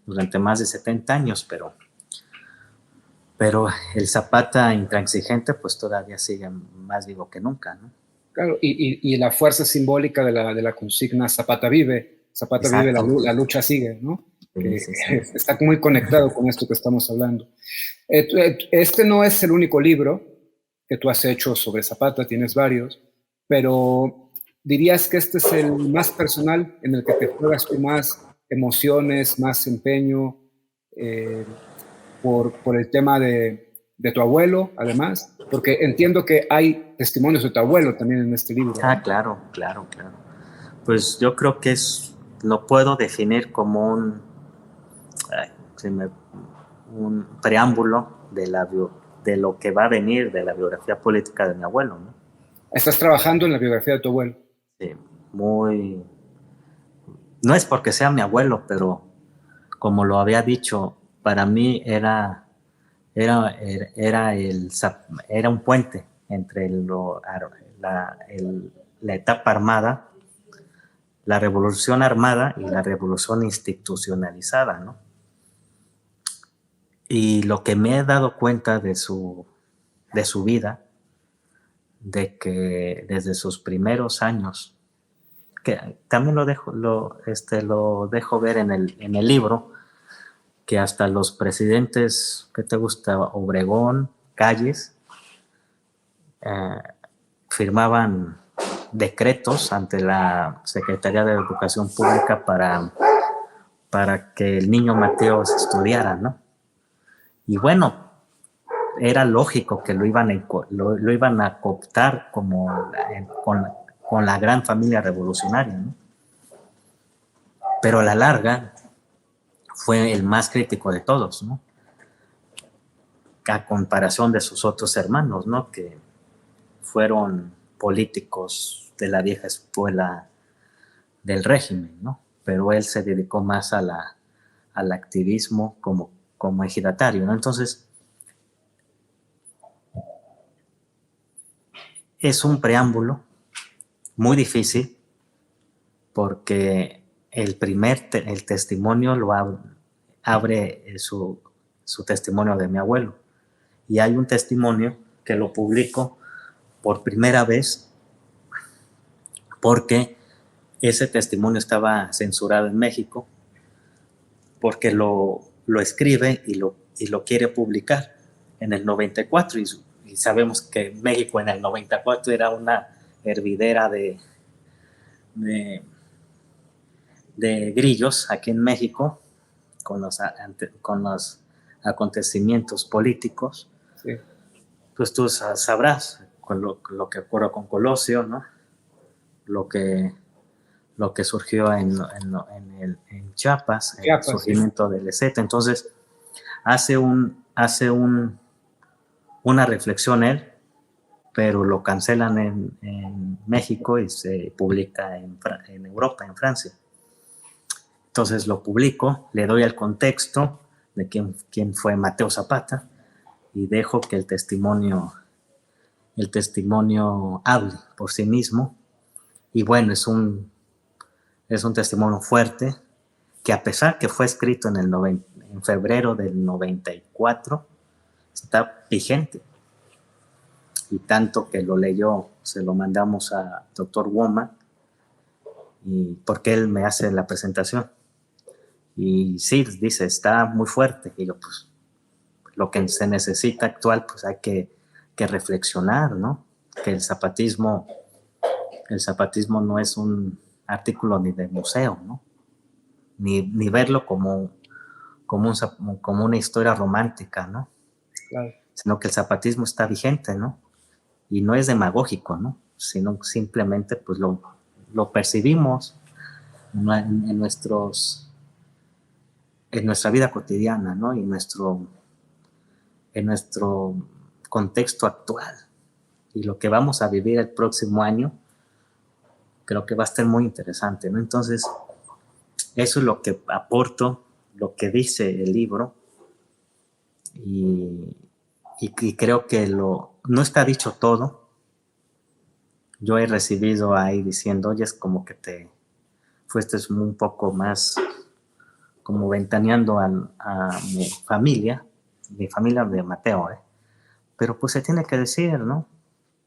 durante más de 70 años, pero el Zapata intransigente pues todavía sigue más vivo que nunca, ¿no? Claro, y la fuerza simbólica de la consigna Zapata vive, la lucha sigue, ¿no? Sí. Está muy conectado con esto que estamos hablando. Este no es el único libro que tú has hecho sobre Zapata, tienes varios, pero dirías que este es el más personal, en el que te juegas tú más emociones, más empeño, por el tema de tu abuelo, además, porque entiendo que hay testimonios de tu abuelo también en este libro. Ah, claro. Pues yo creo que lo puedo definir como un preámbulo de lo que va a venir de la biografía política de mi abuelo, ¿no? Estás trabajando en la biografía de tu abuelo. Sí, no es porque sea mi abuelo, pero como lo había dicho, para mí era un puente entre la etapa armada, la revolución armada y la revolución institucionalizada, ¿no? Y lo que me he dado cuenta de su vida, de que desde sus primeros años, que también lo dejo ver en el libro, que hasta los presidentes, ¿qué te gusta? Obregón, Calles, firmaban decretos ante la Secretaría de Educación Pública para que el niño Mateos estudiara, ¿no? Y bueno, era lógico que lo iban a cooptar como con la gran familia revolucionaria, ¿no? Pero a la larga fue el más crítico de todos, ¿no? A comparación de sus otros hermanos, ¿no? Que fueron políticos de la vieja escuela del régimen, ¿no? Pero él se dedicó más al activismo como ejidatario, ¿no? Entonces, es un preámbulo muy difícil porque el testimonio lo abre su testimonio de mi abuelo. Y hay un testimonio que lo publico por primera vez porque ese testimonio estaba censurado en México, porque lo escribe y lo quiere publicar en el 94, y sabemos que México en el 94 era una hervidera de grillos aquí en México con los acontecimientos políticos. Sí. Pues tú sabrás con lo que ocurrió con Colosio, ¿no? Lo que surgió en Chiapas, el surgimiento del EZ. Entonces, hace una reflexión él, pero lo cancelan en México y se publica en Europa, en Francia. Entonces lo publico, le doy el contexto de quién fue Mateo Zapata y dejo que el testimonio hable por sí mismo. Y bueno, es un testimonio fuerte que, a pesar que fue escrito en febrero del 94, está vigente. Y tanto que lo leyó, se lo mandamos a Dr. Womack, y porque él me hace la presentación. Y sí, dice, está muy fuerte. Y yo, pues, lo que se necesita actual, pues hay que reflexionar, ¿no? Que el zapatismo no es un artículo ni de museo, ¿no? Ni verlo como una historia romántica, ¿no? Claro. Sino que el zapatismo está vigente, ¿no? Y no es demagógico, ¿no? Sino simplemente pues lo percibimos en nuestra vida cotidiana, ¿no? Y en nuestro contexto actual. Y lo que vamos a vivir el próximo año, creo que va a estar muy interesante, ¿no? Entonces, eso es lo que aporto, lo que dice el libro, y creo que no está dicho todo. Yo he recibido ahí diciendo, oye, es como que te fuiste un poco más como ventaneando a mi familia de Mateo, pero pues se tiene que decir, ¿no?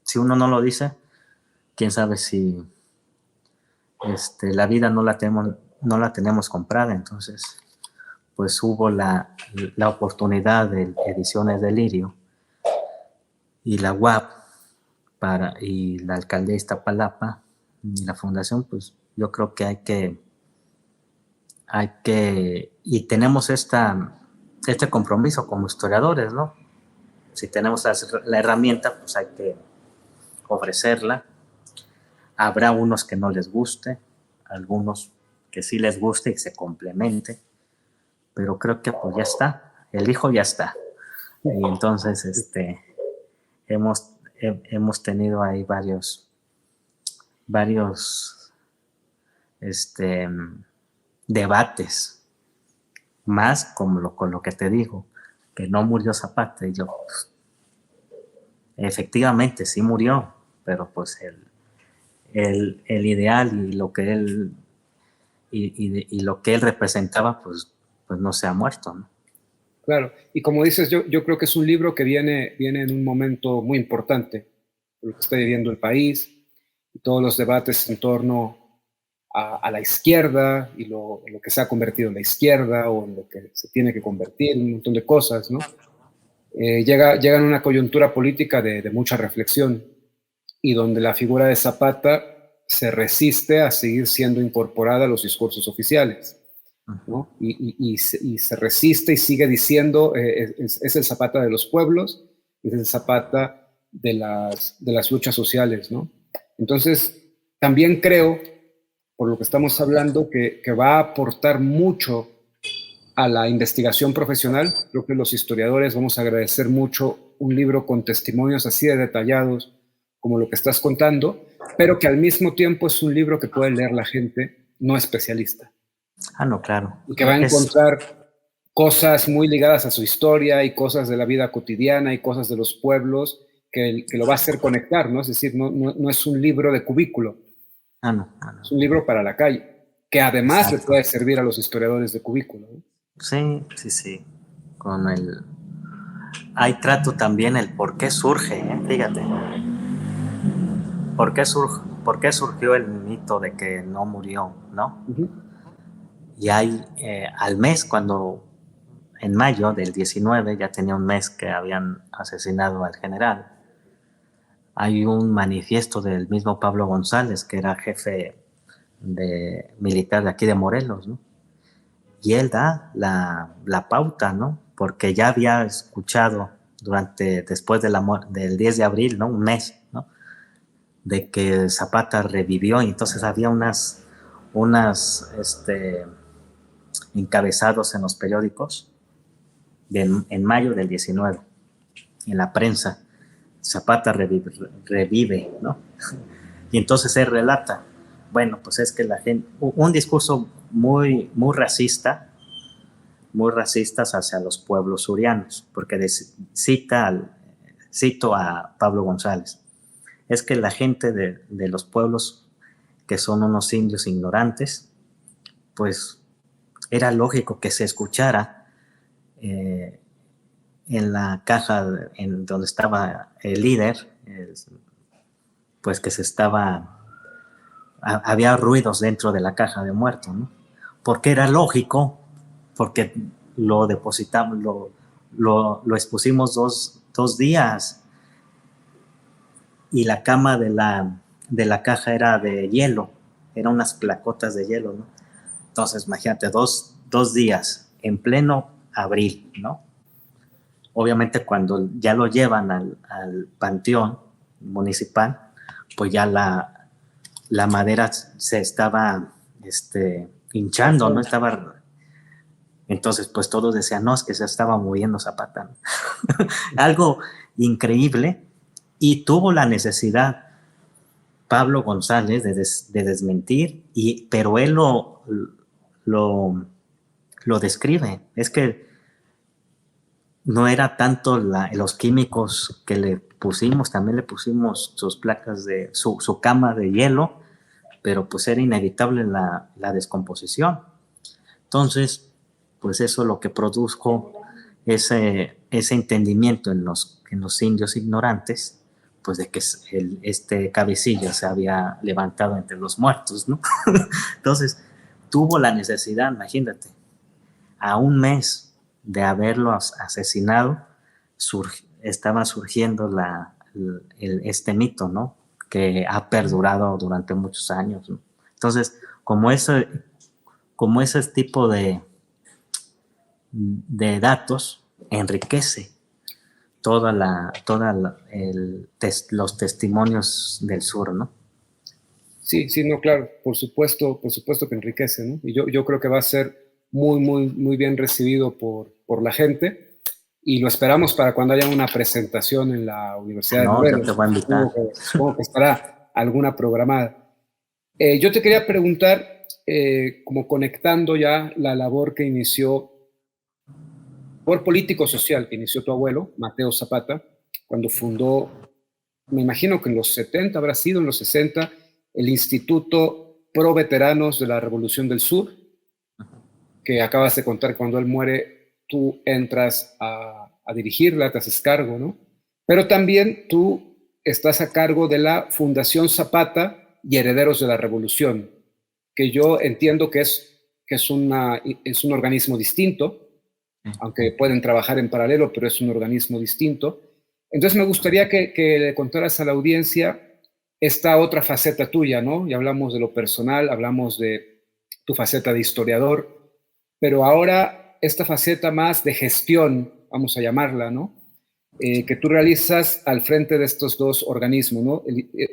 Si uno no lo dice, quién sabe si la vida no la tenemos comprada. Entonces, pues hubo la oportunidad de Ediciones Delirio y la UAP y la alcaldía de Iztapalapa y la fundación, pues yo creo que hay que y tenemos este compromiso como historiadores, ¿no? Si tenemos la herramienta, pues hay que ofrecerla. Habrá unos que no les guste, algunos que sí les guste y se complemente, pero creo que pues ya está, el hijo ya está. Y entonces hemos tenido ahí varios debates, más con lo que te digo, que no murió Zapata. Y yo, pues, efectivamente sí murió, pero pues el ideal y lo que él y lo que él representaba, pues no se ha muerto, ¿no? Claro, y como dices, yo creo que es un libro que viene en un momento muy importante, por lo que está viviendo el país, y todos los debates en torno a la izquierda y lo que se ha convertido en la izquierda o en lo que se tiene que convertir, un montón de cosas, ¿no? Llega en una coyuntura política de mucha reflexión y donde la figura de Zapata se resiste a seguir siendo incorporada a los discursos oficiales, ¿no? Y se resiste y sigue diciendo, es el Zapata de los pueblos, es el Zapata de las luchas sociales, ¿no? Entonces, también creo, por lo que estamos hablando, que va a aportar mucho a la investigación profesional. Creo que los historiadores vamos a agradecer mucho un libro con testimonios así de detallados como lo que estás contando, pero que al mismo tiempo es un libro que puede leer la gente no especialista. No, claro. Y que va a encontrar cosas muy ligadas a su historia y cosas de la vida cotidiana y cosas de los pueblos que lo va a hacer conectar, ¿no? Es decir, no es un libro de cubículo. No. Es un libro para la calle, que además le puede servir a los historiadores de cubículo, ¿no? Sí. Ahí trato también el por qué surge, fíjate. ¿Por qué surgió el mito de que no murió, no? Y hay, al mes, en mayo del 19, ya tenía un mes que habían asesinado al general, hay un manifiesto del mismo Pablo González, que era jefe militar de aquí de Morelos, ¿no? Y él da la pauta, ¿no? Porque ya había escuchado después del 10 de abril, ¿no? Un mes, ¿no? De que Zapata revivió, y entonces había unas encabezados en los periódicos en mayo del 19, en la prensa. Zapata revive, ¿no? Y entonces él relata, bueno, pues es que la gente, un discurso muy racistas hacia los pueblos surianos, porque cito a Pablo González, es que la gente de los pueblos, que son unos indios ignorantes, pues era lógico que se escuchara en la caja en donde estaba el líder, pues que había ruidos dentro de la caja de muertos, ¿no? Porque era lógico, porque lo depositamos, lo expusimos dos días, y la cama de la caja era de hielo, eran unas placotas de hielo, ¿no? Entonces, imagínate, dos días en pleno abril, ¿no? Obviamente, cuando ya lo llevan al panteón municipal, pues ya la madera se estaba hinchando, ¿no? Entonces, pues todos decían, no, es que se estaba muriendo Zapata, ¿no? Algo increíble, y tuvo la necesidad Pablo González de desmentir, pero él lo describe. Es que no era tanto los químicos que le pusimos, también le pusimos sus placas su cama de hielo, pero pues era inevitable la descomposición. Entonces, pues eso es lo que produjo ese entendimiento en los indios ignorantes, pues de que este cabecilla se había levantado entre los muertos, ¿no? Entonces, tuvo la necesidad, imagínate, a un mes de haberlo asesinado, estaba surgiendo este mito, ¿no? Que ha perdurado durante muchos años, ¿no? Entonces, como ese tipo de datos enriquece los testimonios del sur, ¿no? Sí, no, claro, por supuesto que enriquece, ¿no? Y yo creo que va a ser muy bien recibido por la gente, y lo esperamos para cuando haya una presentación en la Universidad de Morelos. Yo te voy a invitar. Supongo que estará alguna programada. Yo te quería preguntar, como conectando ya la labor que inició, por político-social que inició tu abuelo, Mateo Zapata, cuando fundó, me imagino que en los 70, habrá sido en los 60, el Instituto Pro Veteranos de la Revolución del Sur, que acabas de contar. Cuando él muere, tú entras a dirigirla, te haces cargo, ¿no? Pero también tú estás a cargo de la Fundación Zapata y Herederos de la Revolución, que yo entiendo que es un organismo distinto, aunque pueden trabajar en paralelo, pero es un organismo distinto. Entonces me gustaría que le contaras a la audiencia esta otra faceta tuya, ¿no? Ya hablamos de lo personal, hablamos de tu faceta de historiador, pero ahora esta faceta más de gestión, vamos a llamarla, ¿no? Que tú realizas al frente de estos dos organismos, ¿no?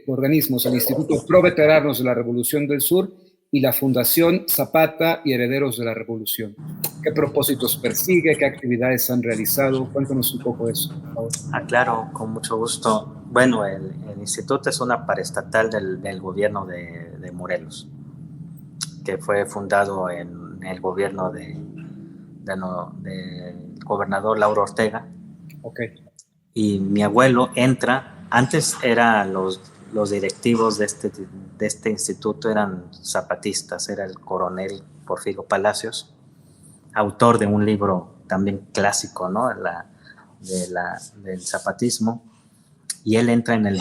Organismos, el Instituto Pro Veteranos de la Revolución del Sur y la Fundación Zapata y Herederos de la Revolución. ¿Qué propósitos persigue? ¿Qué actividades han realizado? Cuéntanos un poco eso, por favor. Claro, con mucho gusto. Bueno, el instituto es una paraestatal del gobierno de Morelos, que fue fundado en el gobierno del gobernador Lauro Ortega. Okay. Y mi abuelo entra, antes eran los directivos de este instituto eran zapatistas, era el coronel Porfirio Palacios, autor de un libro también clásico, ¿no? Del zapatismo, y él entra en el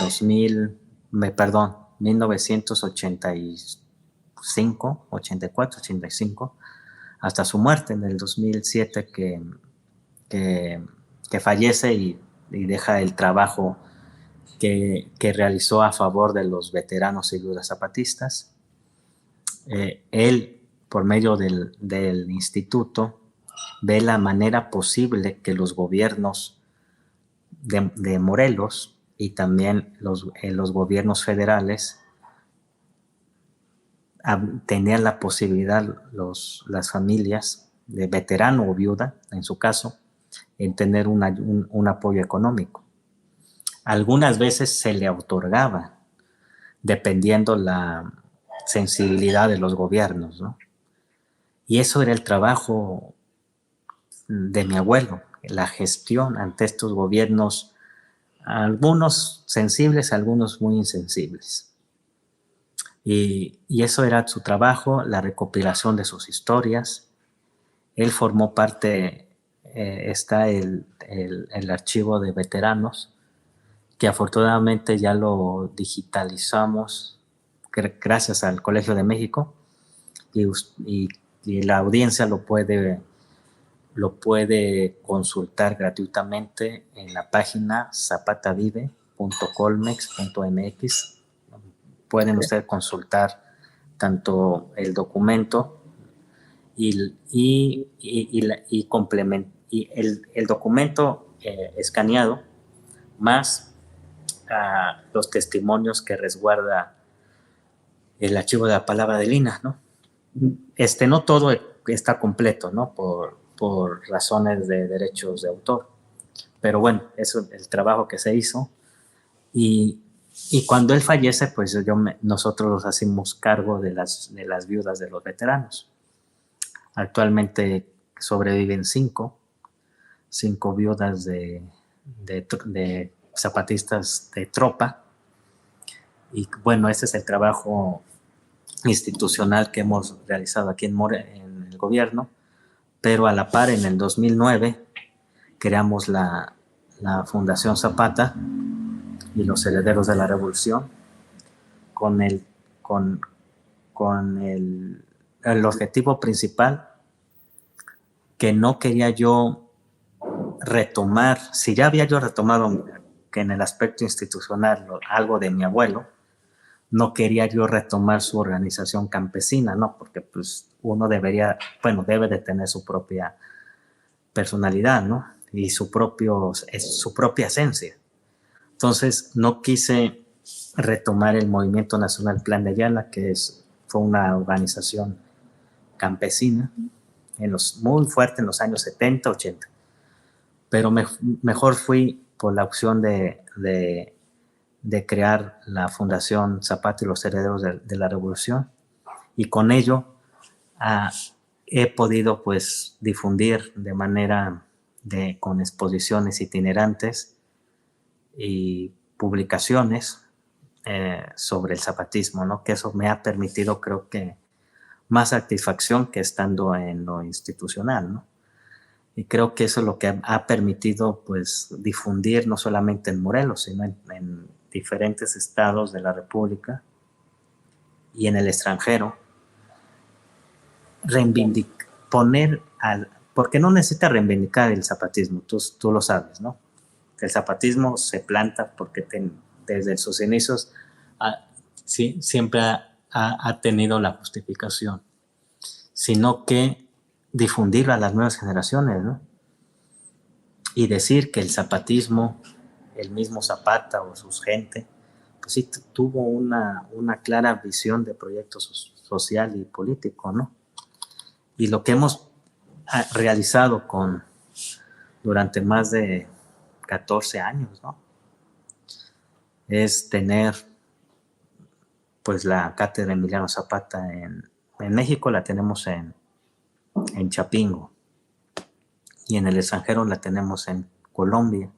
1985, 84, 85, hasta su muerte en el 2007 que fallece y deja el trabajo que realizó a favor de los veteranos y viudas zapatistas. Él, por medio del instituto, ve la manera posible que los gobiernos de Morelos y también los gobiernos federales tenían la posibilidad, las familias de veterano o viuda, en su caso, en tener un apoyo económico. Algunas veces se le otorgaba, dependiendo la sensibilidad de los gobiernos, ¿no? Y eso era el trabajo de mi abuelo, la gestión ante estos gobiernos, algunos sensibles, algunos muy insensibles. Y eso era su trabajo, la recopilación de sus historias. Él formó parte, está el archivo de veteranos, que afortunadamente ya lo digitalizamos gracias al Colegio de México, y la audiencia lo puede consultar gratuitamente en la página zapatavive.colmex.mx. Pueden ustedes consultar tanto el documento y el documento escaneado, más los testimonios que resguarda el archivo de la palabra de Lina, ¿no? No todo está completo, ¿no? Por razones de derechos de autor. Pero bueno, eso es el trabajo que se hizo. Y cuando él fallece, pues nosotros nos hacemos cargo de las viudas de los veteranos. Actualmente sobreviven cinco viudas de zapatistas de tropa. Y bueno, ese es el trabajo institucional que hemos realizado aquí en el gobierno, pero a la par en el 2009 creamos la Fundación Zapata y los Herederos de la Revolución con el objetivo principal, que no quería yo retomar, si ya había yo retomado que en el aspecto institucional algo de mi abuelo, no quería yo retomar su organización campesina, ¿no? Porque pues uno debe de tener su propia personalidad, ¿no? Y su propia esencia. Entonces no quise retomar el Movimiento Nacional Plan de Ayala, que fue una organización campesina muy fuerte en los años 70, 80. Pero mejor fui por la opción de crear la Fundación Zapata y los Herederos de la Revolución, y con ello he podido pues difundir de manera con exposiciones itinerantes y publicaciones sobre el zapatismo, ¿no? Que eso me ha permitido, creo que, más satisfacción que estando en lo institucional, ¿no? Y creo que eso es lo que ha permitido, pues, difundir no solamente en Morelos, sino en diferentes estados de la República y en el extranjero, poner porque no necesita reivindicar el zapatismo, tú lo sabes, ¿no? El zapatismo se planta porque desde sus inicios sí, siempre ha tenido la justificación, sino que difundirlo a las nuevas generaciones, ¿no? Y decir que el zapatismo, el mismo Zapata o su gente, pues sí tuvo una clara visión de proyecto social y político, ¿no? Y lo que hemos realizado durante más de 14 años, ¿no? Es tener, pues, la cátedra Emiliano Zapata en México la tenemos en Chapingo, y en el extranjero la tenemos en Colombia.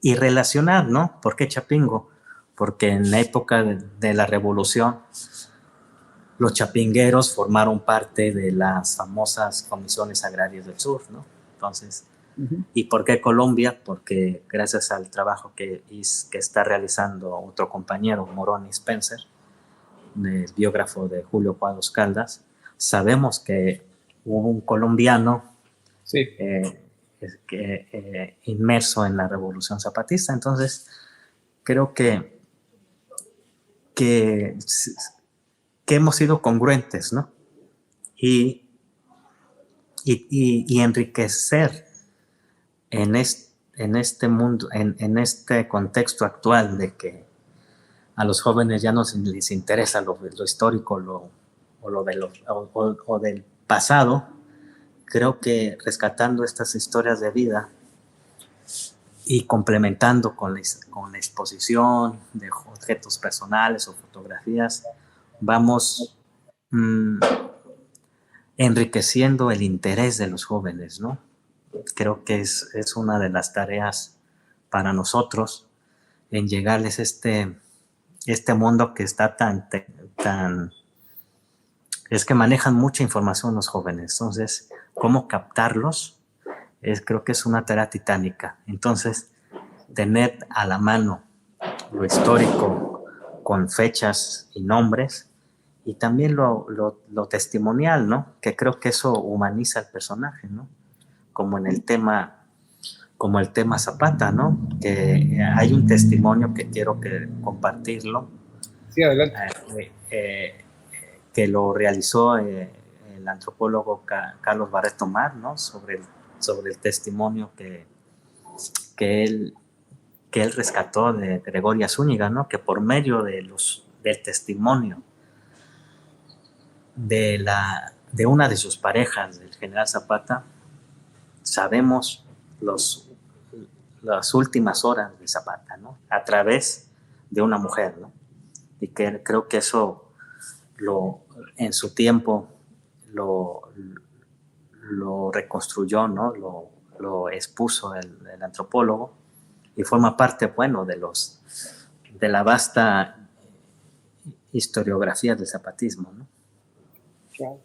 Y relacionar, ¿no? ¿Por qué Chapingo? Porque en la época de la Revolución, los chapingueros formaron parte de las famosas comisiones agrarias del sur, ¿no? Entonces, ¿y por qué Colombia? Porque gracias al trabajo que está realizando otro compañero, Moroni Spencer, el biógrafo de Julio Cuadros Caldas, sabemos que hubo un colombiano sí. Inmerso en la Revolución Zapatista. Entonces, creo que hemos sido congruentes, ¿no? Y enriquecer en este mundo, en este contexto actual de que a los jóvenes ya no les interesa lo histórico o del pasado. Creo que rescatando estas historias de vida y complementando con la exposición de objetos personales o fotografías, vamos enriqueciendo el interés de los jóvenes, ¿no? Creo que es una de las tareas para nosotros en llegarles este mundo que está es que manejan mucha información los jóvenes. Entonces, ¿cómo captarlos? Creo que es una tarea titánica. Entonces, tener a la mano lo histórico con fechas y nombres, y también lo testimonial, ¿no? Que creo que eso humaniza al personaje, ¿no? Como el tema Zapata, ¿no? Que hay un testimonio que quiero compartirlo. Sí, adelante. Que lo realizó el antropólogo Carlos Barreto Mar, ¿no? Sobre el testimonio que él rescató de Gregoria Zúñiga, ¿no? Que por medio del testimonio de una de sus parejas, del general Zapata, sabemos las últimas horas de Zapata, ¿no? A través de una mujer, ¿no? Y que creo que eso en su tiempo lo reconstruyó, ¿no? Lo expuso el antropólogo, y forma parte, bueno, de la vasta historiografía del zapatismo, ¿no? Claro.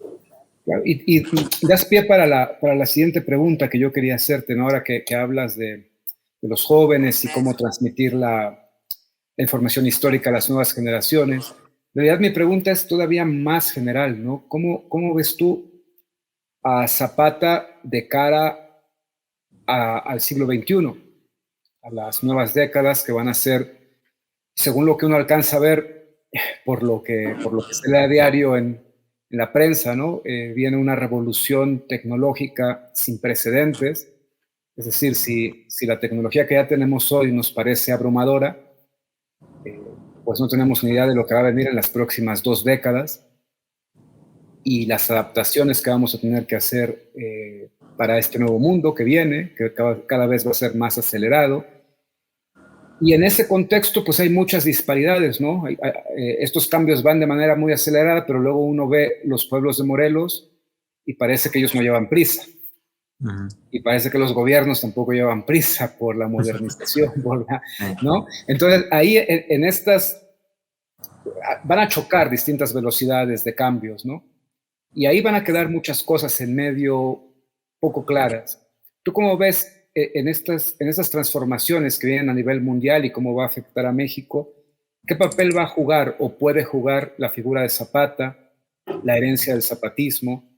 Y das pie para la siguiente pregunta que yo quería hacerte, ¿no? Ahora que hablas de los jóvenes y cómo transmitir la información histórica a las nuevas generaciones. En realidad mi pregunta es todavía más general, ¿no? ¿Cómo ves tú a Zapata de cara al siglo XXI, a las nuevas décadas que van a ser, según lo que uno alcanza a ver, por lo que se lee a diario en la prensa, ¿no? Viene una revolución tecnológica sin precedentes. Es decir, si la tecnología que ya tenemos hoy nos parece abrumadora, pues no tenemos ni idea de lo que va a venir en las próximas 2 décadas, y las adaptaciones que vamos a tener que hacer para este nuevo mundo que viene, que cada vez va a ser más acelerado. Y en ese contexto, pues hay muchas disparidades, ¿no? Estos cambios van de manera muy acelerada, pero luego uno ve los pueblos de Morelos y parece que ellos no llevan prisa, Ujú. Y parece que los gobiernos tampoco llevan prisa por la modernización, ¿no? Entonces, ahí en estas van a chocar distintas velocidades de cambios, ¿no? Y ahí van a quedar muchas cosas en medio poco claras. ¿Tú cómo ves en estas transformaciones que vienen a nivel mundial y cómo va a afectar a México? ¿Qué papel va a jugar o puede jugar la figura de Zapata, la herencia del zapatismo?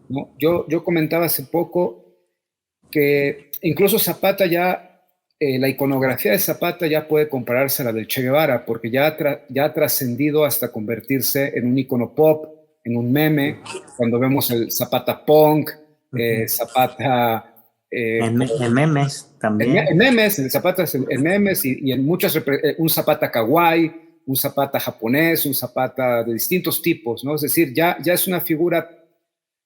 ¿No? Yo comentaba hace poco que incluso Zapata ya, la iconografía de Zapata ya puede compararse a la del Che Guevara, porque ya ha trascendido hasta convertirse en un icono pop, en un meme, cuando vemos el Zapata Punk, Zapata... En memes también. en memes, en Zapata, en memes y en muchas, un Zapata kawaii, un Zapata japonés, un Zapata de distintos tipos, ¿no? Es decir, ya es una figura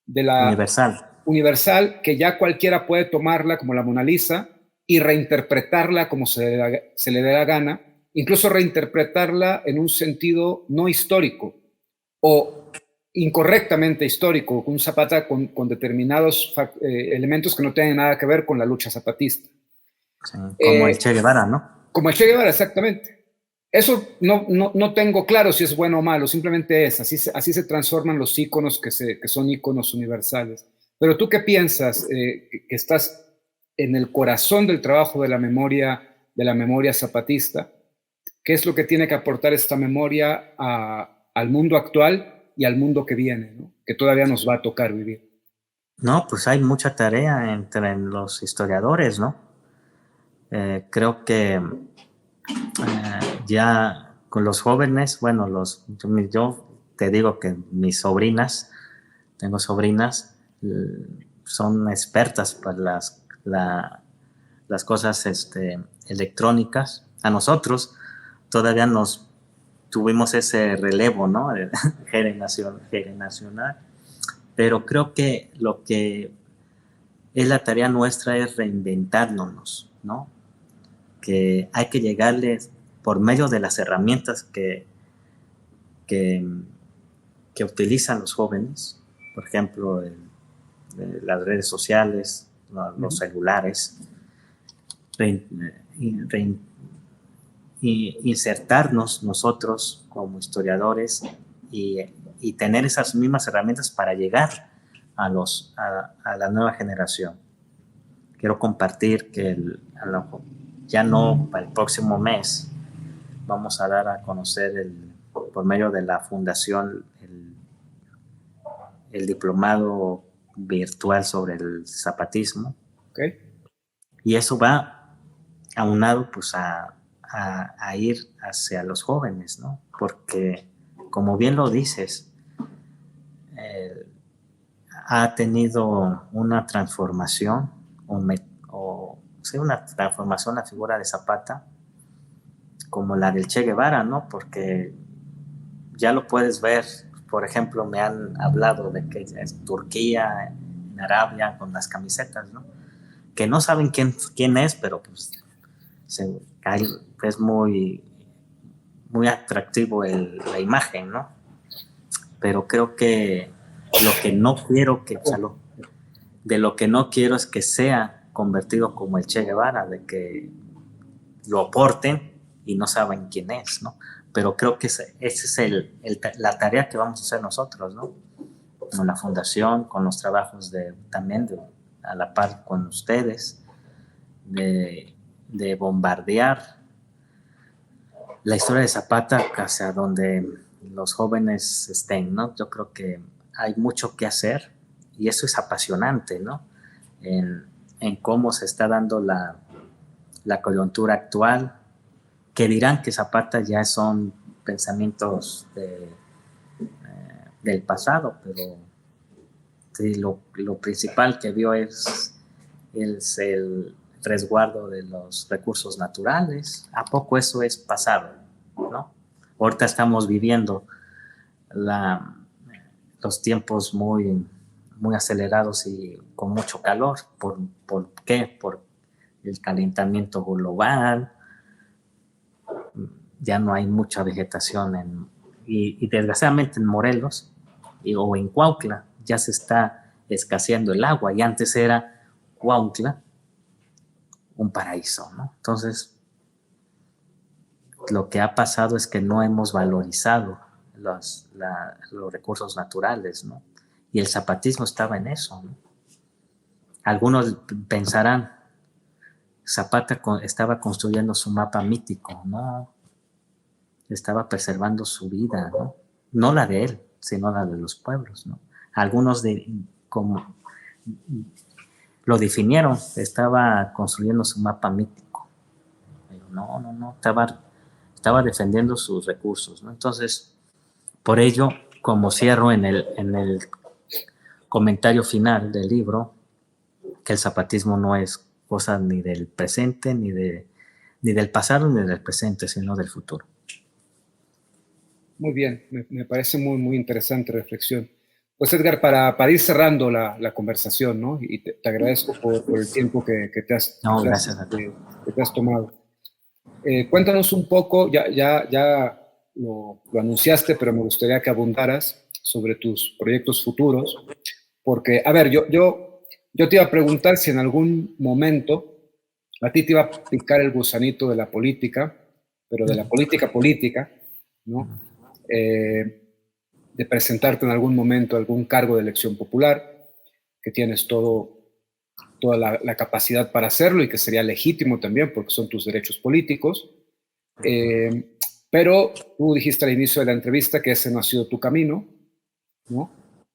de la Universal. universal que ya cualquiera puede tomarla como la Mona Lisa y reinterpretarla como se le dé la gana, incluso reinterpretarla en un sentido no histórico o incorrectamente histórico, un Zapata con determinados elementos que no tienen nada que ver con la lucha zapatista. Sí, como el Che Guevara, ¿no? Como el Che Guevara, exactamente. Eso no tengo claro si es bueno o malo, simplemente es, así se transforman los íconos que son íconos universales. Pero tú qué piensas, que estás en el corazón del trabajo de la memoria zapatista, ¿qué es lo que tiene que aportar esta memoria al mundo actual y al mundo que viene, ¿no? Que todavía nos va a tocar vivir? No, pues hay mucha tarea entre los historiadores, ¿no? Creo que ya con los jóvenes, bueno, yo te digo que mis sobrinas, tengo sobrinas, son expertas para las cosas electrónicas. A nosotros todavía nos tuvimos ese relevo, ¿no? Generacional. Pero creo que lo que es la tarea nuestra es reinventarnos, ¿no? Que hay que llegarles por medio de las herramientas que utilizan los jóvenes, por ejemplo, las redes sociales, los celulares, insertarnos nosotros como historiadores y tener esas mismas herramientas para llegar a la nueva generación. Quiero compartir que ya no para el próximo mes vamos a dar a conocer por medio de la fundación el diplomado virtual sobre el zapatismo. Okay. Y eso va aunado pues a ir hacia los jóvenes, ¿no? Porque como bien lo dices, ha tenido una transformación una transformación la figura de Zapata como la del Che Guevara, ¿no? Porque ya lo puedes ver, por ejemplo, me han hablado de que es Turquía, en Arabia, con las camisetas, ¿no? Que no saben quién es, pero pues es muy, muy atractivo la imagen, ¿no? Pero creo que lo que no quiero de lo que no quiero es que sea convertido como el Che Guevara, de que lo aporten y no saben quién es, ¿no? Pero creo que esa es la tarea que vamos a hacer nosotros, ¿no? Con la fundación, con los trabajos también a la par con ustedes, de bombardear la historia de Zapata hacia donde los jóvenes estén, ¿no? Yo creo que hay mucho que hacer y eso es apasionante, ¿no? En cómo se está dando la coyuntura actual, que dirán que Zapata ya son pensamientos del pasado, pero sí, lo principal que vio es el resguardo de los recursos naturales. ¿A poco eso es pasado, no? Ahorita estamos viviendo los tiempos muy, muy acelerados y con mucho calor. ¿Por qué? Por el calentamiento global. Ya no hay mucha vegetación y desgraciadamente en Morelos o en Cuautla ya se está escaseando el agua y antes era Cuautla un paraíso, ¿no? Entonces, lo que ha pasado es que no hemos valorizado los recursos naturales, ¿no? Y el zapatismo estaba en eso, ¿no? Algunos pensarán, Zapata estaba construyendo su mapa mítico, ¿no? Estaba preservando su vida, ¿no? No la de él, sino la de los pueblos, ¿no? Algunos como lo definieron, estaba construyendo su mapa mítico. Pero no, estaba defendiendo sus recursos, ¿no? Entonces, por ello, como cierro en el comentario final del libro, que el zapatismo no es cosa ni del presente, ni del pasado, ni del presente, sino del futuro. Muy bien, me parece muy, muy interesante reflexión. Pues Edgar, para ir cerrando la conversación, ¿no? Y te agradezco por el tiempo que te has, No, gracias a ti. que te has tomado. Cuéntanos un poco, ya lo anunciaste, pero me gustaría que abundaras sobre tus proyectos futuros, porque, a ver, yo te iba a preguntar si en algún momento a ti te iba a picar el gusanito de la política, pero de la política, ¿no? De presentarte en algún momento a algún cargo de elección popular, que tienes toda la capacidad para hacerlo y que sería legítimo también porque son tus derechos políticos. Pero tú dijiste al inicio de la entrevista que ese no ha sido tu camino, ¿no?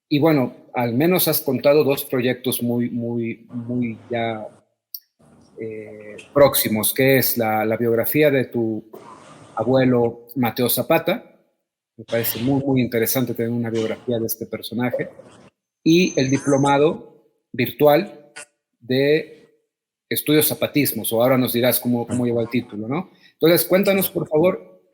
Y bueno, al menos has contado dos proyectos muy ya próximos, que es la biografía de tu abuelo Mateo Zapata. Me parece muy, muy interesante tener una biografía de este personaje. Y el diplomado virtual de estudios zapatismos, o ahora nos dirás cómo lleva el título, ¿no? Entonces, cuéntanos, por favor,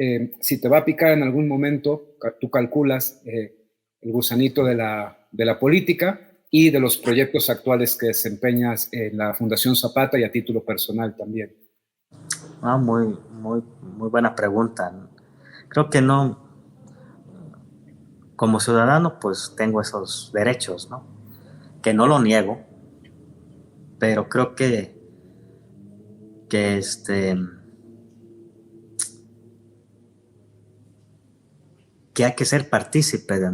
si te va a picar en algún momento, tú calculas el gusanito de la política y de los proyectos actuales que desempeñas en la Fundación Zapata y a título personal también. Muy buena pregunta. Creo que no, como ciudadano, pues tengo esos derechos, ¿no? Que no lo niego, pero creo que que hay que ser partícipe de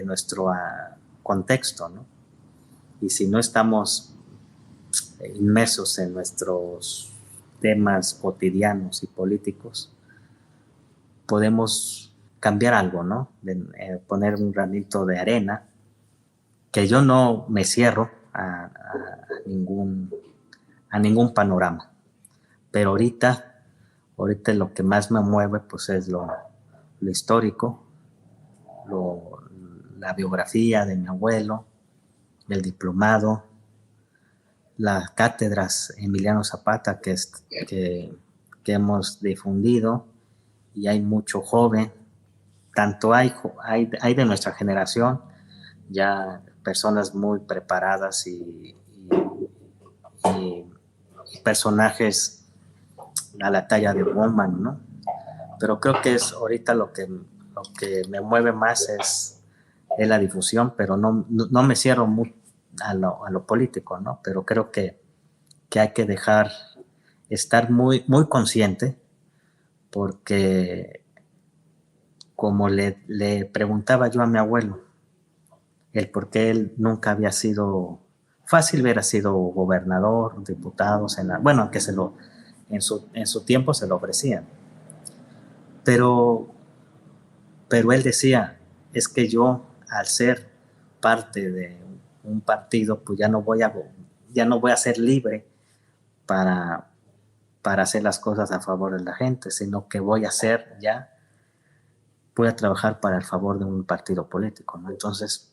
nuestro contexto, ¿no? Y si no estamos inmersos en nuestros temas cotidianos y políticos, podemos cambiar algo, ¿no? Poner un granito de arena, que yo no me cierro a ningún panorama. Pero ahorita lo que más me mueve pues es lo histórico, la biografía de mi abuelo, el diplomado, las cátedras Emiliano Zapata que hemos difundido, y hay mucho joven, tanto hay de nuestra generación, ya personas muy preparadas y personajes a la talla de Bowman, ¿no? Pero creo que es ahorita lo que me mueve más es la difusión, pero no me cierro muy a lo político, ¿no? Pero creo que hay que estar muy, muy consciente, porque como le preguntaba yo a mi abuelo, el por qué él nunca había sido, fácil hubiera sido gobernador, diputado, senador, bueno, aunque en su tiempo se lo ofrecían. Pero él decía, es que yo, al ser parte de un partido, pues ya no voy a ser libre para hacer las cosas a favor de la gente, sino que voy a trabajar para el favor de un partido político, ¿no? Entonces,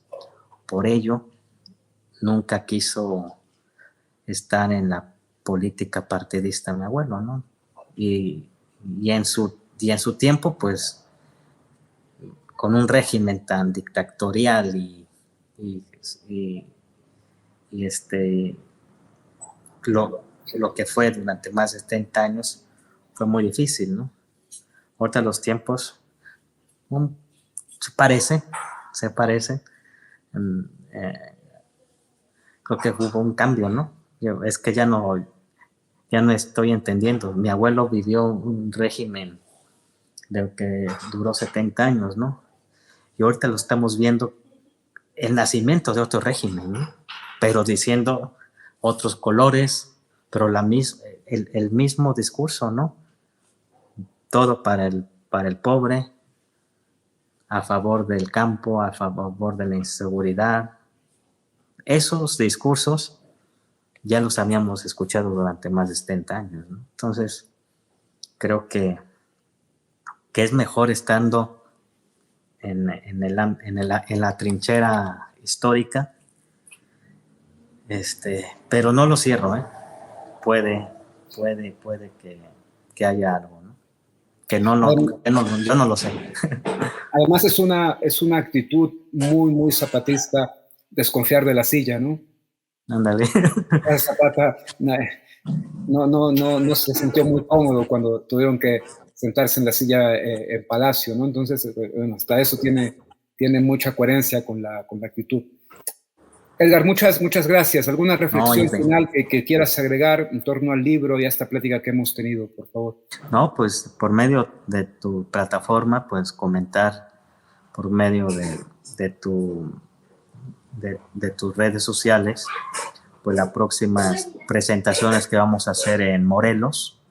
por ello, nunca quiso estar en la política partidista mi abuelo, ¿no? Y en su tiempo, pues, con un régimen tan dictatorial y lo que fue durante más de 30 años, fue muy difícil, ¿no? Ahorita los tiempos se parecen. Eh, creo que hubo un cambio, ¿no? Es que ya no estoy entendiendo. Mi abuelo vivió un régimen de que duró 70 años, ¿no? Y ahorita lo estamos viendo el nacimiento de otro régimen, ¿no? Pero diciendo otros colores, pero el mismo discurso, ¿no? Todo para el pobre, a favor del campo, a favor de la inseguridad. Esos discursos ya los habíamos escuchado durante más de 70 años, ¿no? Entonces, creo que es mejor estando en la trinchera histórica, pero no lo cierro, ¿eh? Puede que haya algo, ¿no? Yo no lo sé. Además es una actitud muy, muy zapatista desconfiar de la silla, ¿no? Ándale. Zapata no se sintió muy cómodo cuando tuvieron que sentarse en la silla en Palacio, ¿no? Entonces, bueno, hasta eso tiene mucha coherencia con la actitud. Edgar, muchas gracias. ¿Alguna reflexión final que quieras agregar en torno al libro y a esta plática que hemos tenido, por favor? No, pues por medio de tu plataforma, pues comentar por medio de tus redes sociales, pues las próximas presentaciones que vamos a hacer en Morelos,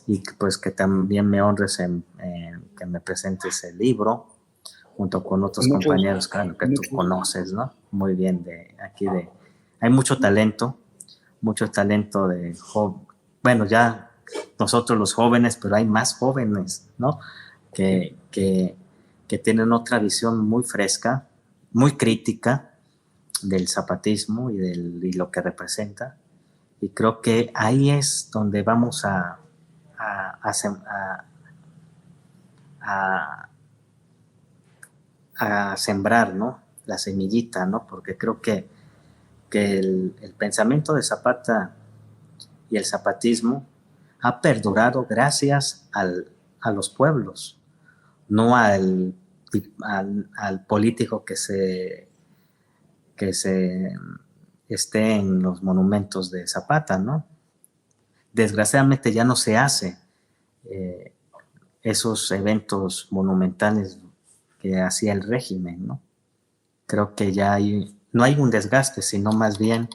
y pues que también me honres que me presentes el libro junto con otros compañeros que tú conoces, ¿no? Muy bien, hay mucho talento bueno, ya nosotros los jóvenes, pero hay más jóvenes, ¿no? Que tienen otra visión muy fresca, muy crítica del zapatismo y lo que representa. Y creo que ahí es donde vamos a sembrar, ¿no? La semillita, ¿no? Porque creo que el pensamiento de Zapata y el zapatismo ha perdurado gracias a los pueblos, no al político que esté en los monumentos de Zapata, ¿no? Desgraciadamente ya no se hace esos eventos monumentales que hacía el régimen, ¿no? Creo que ya no hay un desgaste, sino más bien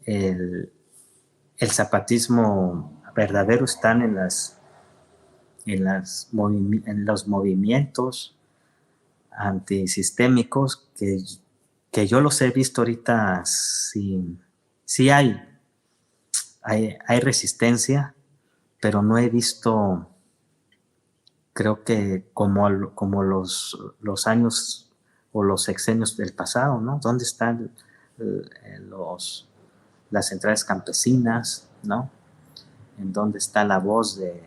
el zapatismo verdadero está en los movimientos antisistémicos que yo los he visto ahorita. Sí hay resistencia, pero no he visto, creo que como los años o los sexenios del pasado, ¿no? ¿Dónde están las centrales campesinas, ¿no? ¿En dónde está la voz de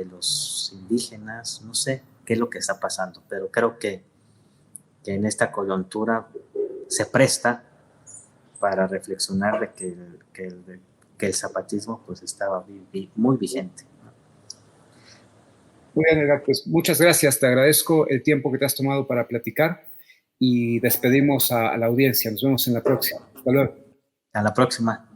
los indígenas? No sé qué es lo que está pasando, pero creo que en esta coyuntura se presta para reflexionar de que el zapatismo pues estaba muy vigente. Muy bien, Edgar, pues muchas gracias. Te agradezco el tiempo que te has tomado para platicar y despedimos a la audiencia. Nos vemos en la próxima. Hasta luego. A la próxima.